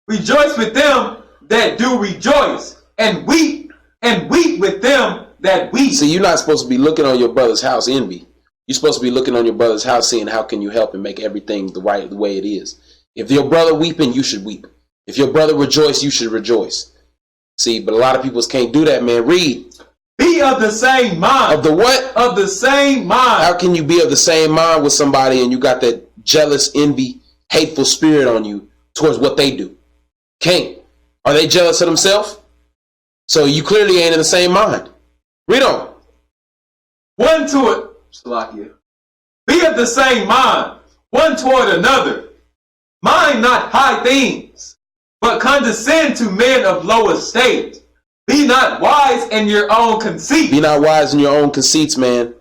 Rejoice with them that do rejoice. And weep with them that weep. See, you're not supposed to be looking on your brother's house envy. You're supposed to be looking on your brother's house saying, how can you help and make everything the way it is? If your brother weeping, you should weep. If your brother rejoice, you should rejoice. See, but a lot of people can't do that, man. Read. Be of the same mind. Of the what? Of the same mind. How can you be of the same mind with somebody and you got that jealous, envy, hateful spirit on you towards what they do? Can't. Are they jealous of themselves? So you clearly ain't in the same mind. Read on. One to it. Salakia. Be of the same mind, one toward another. Mind not high things, but condescend to men of low estate. Be not wise in your own conceit. Be not wise in your own conceits, man.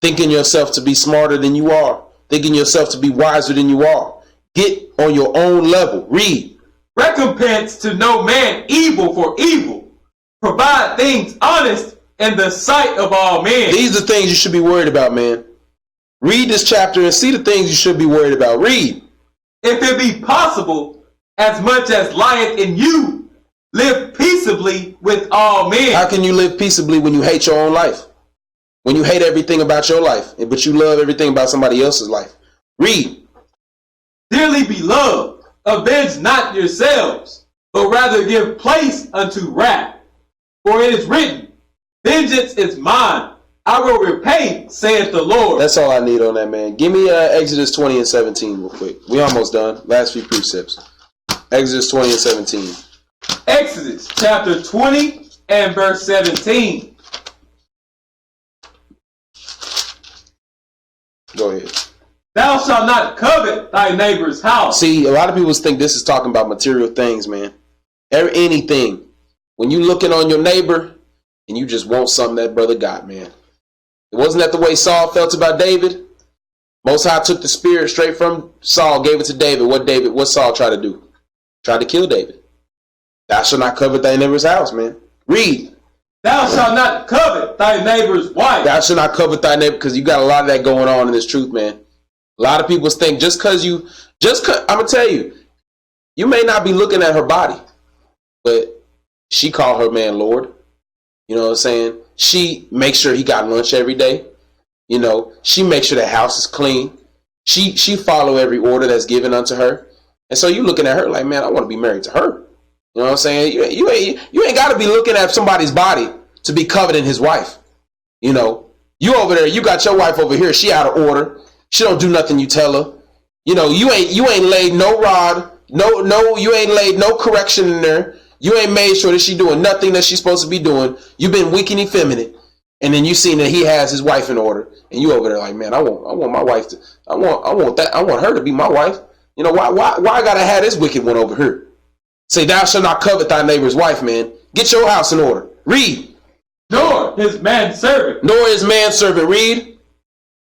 Thinking yourself to be smarter than you are. Thinking yourself to be wiser than you are. Get on your own level. Read. Recompense to no man evil for evil. Provide things honest in the sight of all men. These are things you should be worried about, man. Read this chapter and see the things you should be worried about. Read. If it be possible, as much as lieth in you, live peaceably with all men. How can you live peaceably when you hate your own life? When you hate everything about your life, but you love everything about somebody else's life? Read. Dearly beloved, avenge not yourselves, but rather give place unto wrath. For it is written, vengeance is mine, I will repay, saith the Lord. That's all I need on that, man. Give me Exodus 20 and 17 real quick. We almost done. Last few precepts. Exodus 20 and 17. Exodus chapter 20 and verse 17. Go ahead. Thou shalt not covet thy neighbor's house. See, a lot of people think this is talking about material things, man. Anything. When you looking on your neighbor and you just want something that brother got, man. It wasn't that the way Saul felt about David. Most High took the spirit straight from Saul, gave it to David. What Saul tried to do? Tried to kill David. Thou shalt not covet thy neighbor's house, man. Read. Thou shalt not covet thy neighbor's wife. Thou shalt not covet thy neighbor, because you got a lot of that going on in this truth, man. A lot of people think I'm gonna tell you, you may not be looking at her body, but she called her man Lord. You know what I'm saying? She makes sure he got lunch every day. You know, she makes sure the house is clean. She follow every order that's given unto her. And so you looking at her like, man, I want to be married to her. You know what I'm saying? You ain't got to be looking at somebody's body to be coveting his wife. You know, you over there, you got your wife over here. She out of order. She don't do nothing you tell her. You know, you ain't laid no rod. No, you ain't laid no correction in there. You ain't made sure that she doing nothing that she's supposed to be doing. You've been weak and effeminate. And then you seen that he has his wife in order. And you over there like, man, I want my wife to, I want her to be my wife. You know, why I gotta have this wicked one over here? Say, thou shalt not covet thy neighbor's wife, man. Get your house in order. Read. Nor his manservant. Nor his manservant. Read.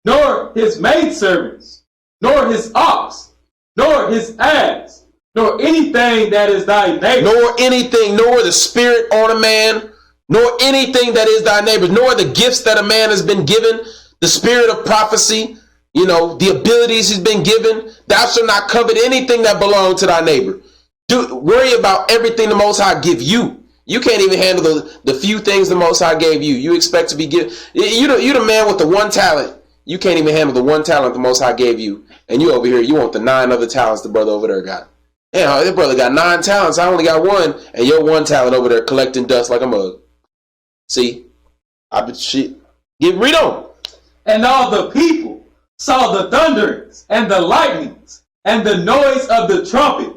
Nor his maidservants. Nor his ox. Nor his ass. Nor anything that is thy neighbor. Nor anything, nor the spirit on a man. Nor anything that is thy neighbor. Nor the gifts that a man has been given. The spirit of prophecy. You know, the abilities he's been given. Thou shalt not covet anything that belongs to thy neighbor. Worry about everything the Most High give you. You can't even handle the few things the Most High gave you. You expect to be given. You the man with the one talent. You can't even handle the one talent the Most High gave you. and you over here, you want the 9 other talents the brother over there got. Yeah, that brother got 9 talents. I only got 1, and your 1 talent over there collecting dust like a mug. See, read on. And all the people saw the thunderings and the lightnings and the noise of the trumpet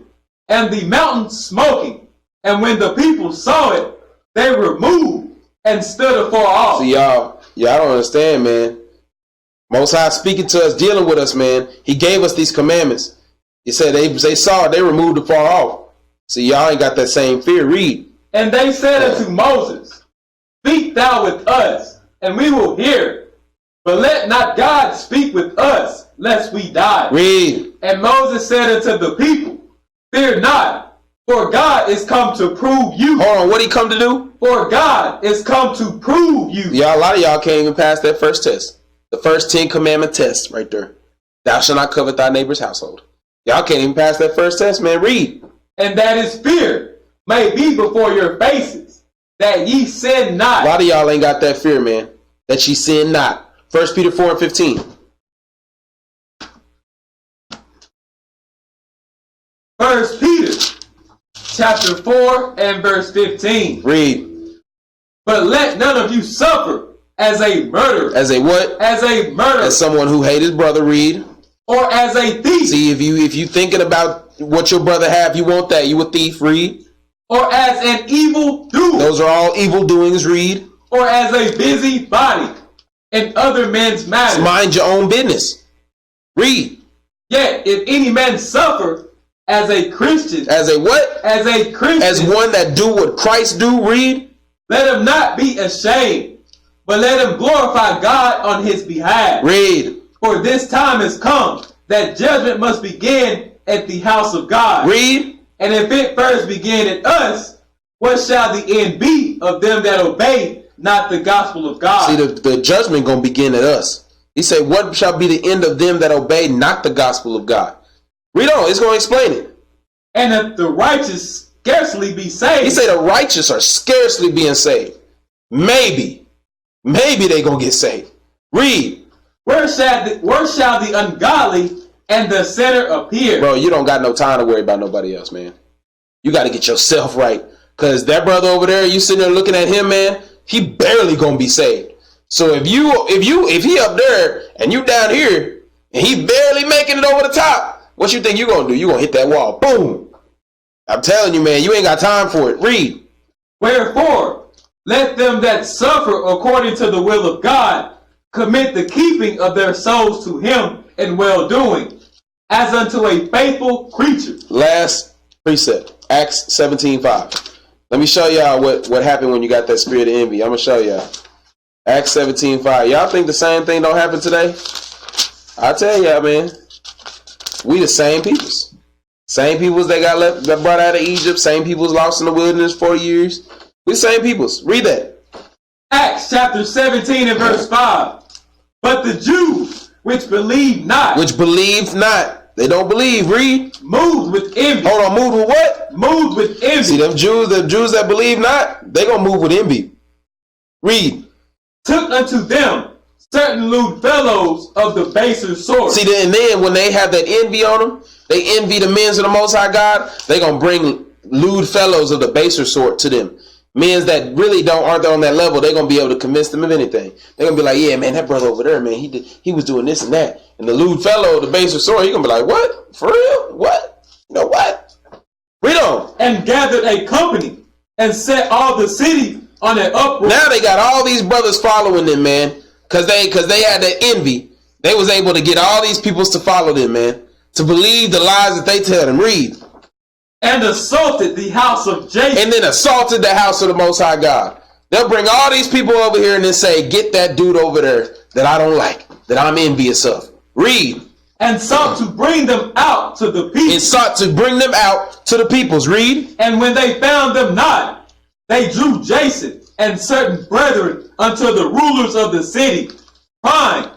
and the mountain smoking. And when the people saw it, they were moved and stood afar off. See, y'all don't understand, man. Most High speaking to us, dealing with us, man. He gave us these commandments. He said they saw it, they were moved afar off. See, y'all ain't got that same fear. Read. And they said unto Moses, Speak thou with us, and we will hear. But let not God speak with us, lest we die. Read. And Moses said unto the people, Fear not, for God is come to prove you. Hold on, what he come to do? For God is come to prove you. Y'all, a lot of y'all can't even pass that first test. The first 10 commandment test right there. Thou shalt not covet thy neighbor's household. Y'all can't even pass that first test, man. Read. And that his fear may be before your faces, that ye sin not. A lot of y'all ain't got that fear, man. That ye sin not. 1 Peter 4:15. 1 Peter chapter 4 and verse 15. Read. But let none of you suffer as a murderer. As a what? As a murderer. As someone who hates his brother. Read. Or as a thief. See, if you thinking about what your brother have, you want that. You a thief. Read. Or as an evil doer. Those are all evil doings. Read. Or as a busybody in other men's matters. Mind your own business. Read. Yet if any man suffer as a Christian. As a what? As a Christian. As one that do what Christ do. Read. Let him not be ashamed, but let him glorify God on his behalf. Read. For this time is come that judgment must begin at the house of God. Read. And if it first begin at us, what shall the end be of them that obey not the gospel of God? See, the judgment going to begin at us. He said, what shall be the end of them that obey not the gospel of God? Read on. It's going to explain it. And if the righteous scarcely be saved. He said the righteous are scarcely being saved. Maybe they going to get saved. Read. Where shall the ungodly and the sinner appear? Bro, you don't got no time to worry about nobody else, man. You got to get yourself right. Because that brother over there, you sitting there looking at him, man, he barely going to be saved. So if he up there and you down here and he barely making it over the top, what you think you going to do? You going to hit that wall. Boom. I'm telling you, man, you ain't got time for it. Read. Wherefore, let them that suffer according to the will of God commit the keeping of their souls to him in well-doing, as unto a faithful creature. Last precept, Acts 17:5. Let me show y'all what happened when you got that spirit of envy. I'm going to show y'all. Acts 17:5. Y'all think the same thing don't happen today? I tell y'all, man. We the same peoples. Same peoples that brought out of Egypt. Same peoples lost in the wilderness 40 years. We the same peoples. Read that. Acts chapter 17 and verse 5. But the Jews which believed not. Which believed not. They don't believe. Read. Moved with envy. Hold on. Moved with what? Moved with envy. See, them Jews that believe not, they going to move with envy. Read. Took unto them certain lewd fellows of the baser sort. See, then when they have that envy on them, they envy the men of the Most High God, they going to bring lewd fellows of the baser sort to them. Men that really aren't on that level, they're going to be able to convince them of anything. They're going to be like, yeah, man, that brother over there, man, he was doing this and that. And the lewd fellow of the baser sort, he's going to be like, what? For real? What? You know what? Read on. And gathered a company and set all the city on an uproar. Now they got all these brothers following them, man, because they had that envy. They was able to get all these people to follow them, man, to believe the lies that they tell them. Read. And assaulted the house of Jacob. And then assaulted the house of the Most High God. They'll bring all these people over here and then say, get that dude over there that I don't like, that I'm envious of. Read. And sought to bring them out to the people. And sought to bring them out to the peoples. Read. And when they found them not, they drew Jason and certain brethren unto the rulers of the city, crying,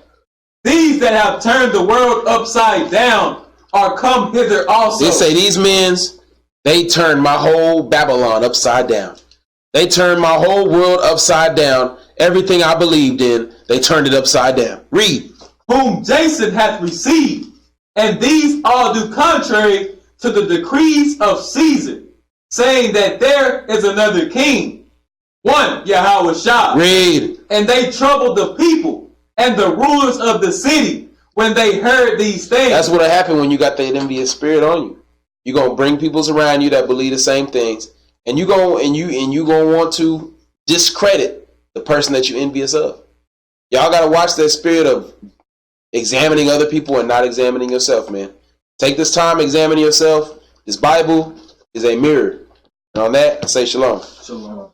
these that have turned the world upside down are come hither also. They say these men's, they turned my whole Babylon upside down. They turned my whole world upside down. Everything I believed in, they turned it upside down. Read. Whom Jason hath received And these all do contrary to the decrees of Caesar, saying that there is another king, one Yahweh Shah. Read. And they troubled the people and the rulers of the city when they heard these things. That's what'll happen when you got that envious spirit on you. You're gonna bring peoples around you that believe the same things, and you gonna want to discredit the person that you envious of. Y'all gotta watch that spirit of examining other people and not examining yourself, man. Take this time, examine yourself. This Bible is a mirror. And on that, I say shalom. Shalom.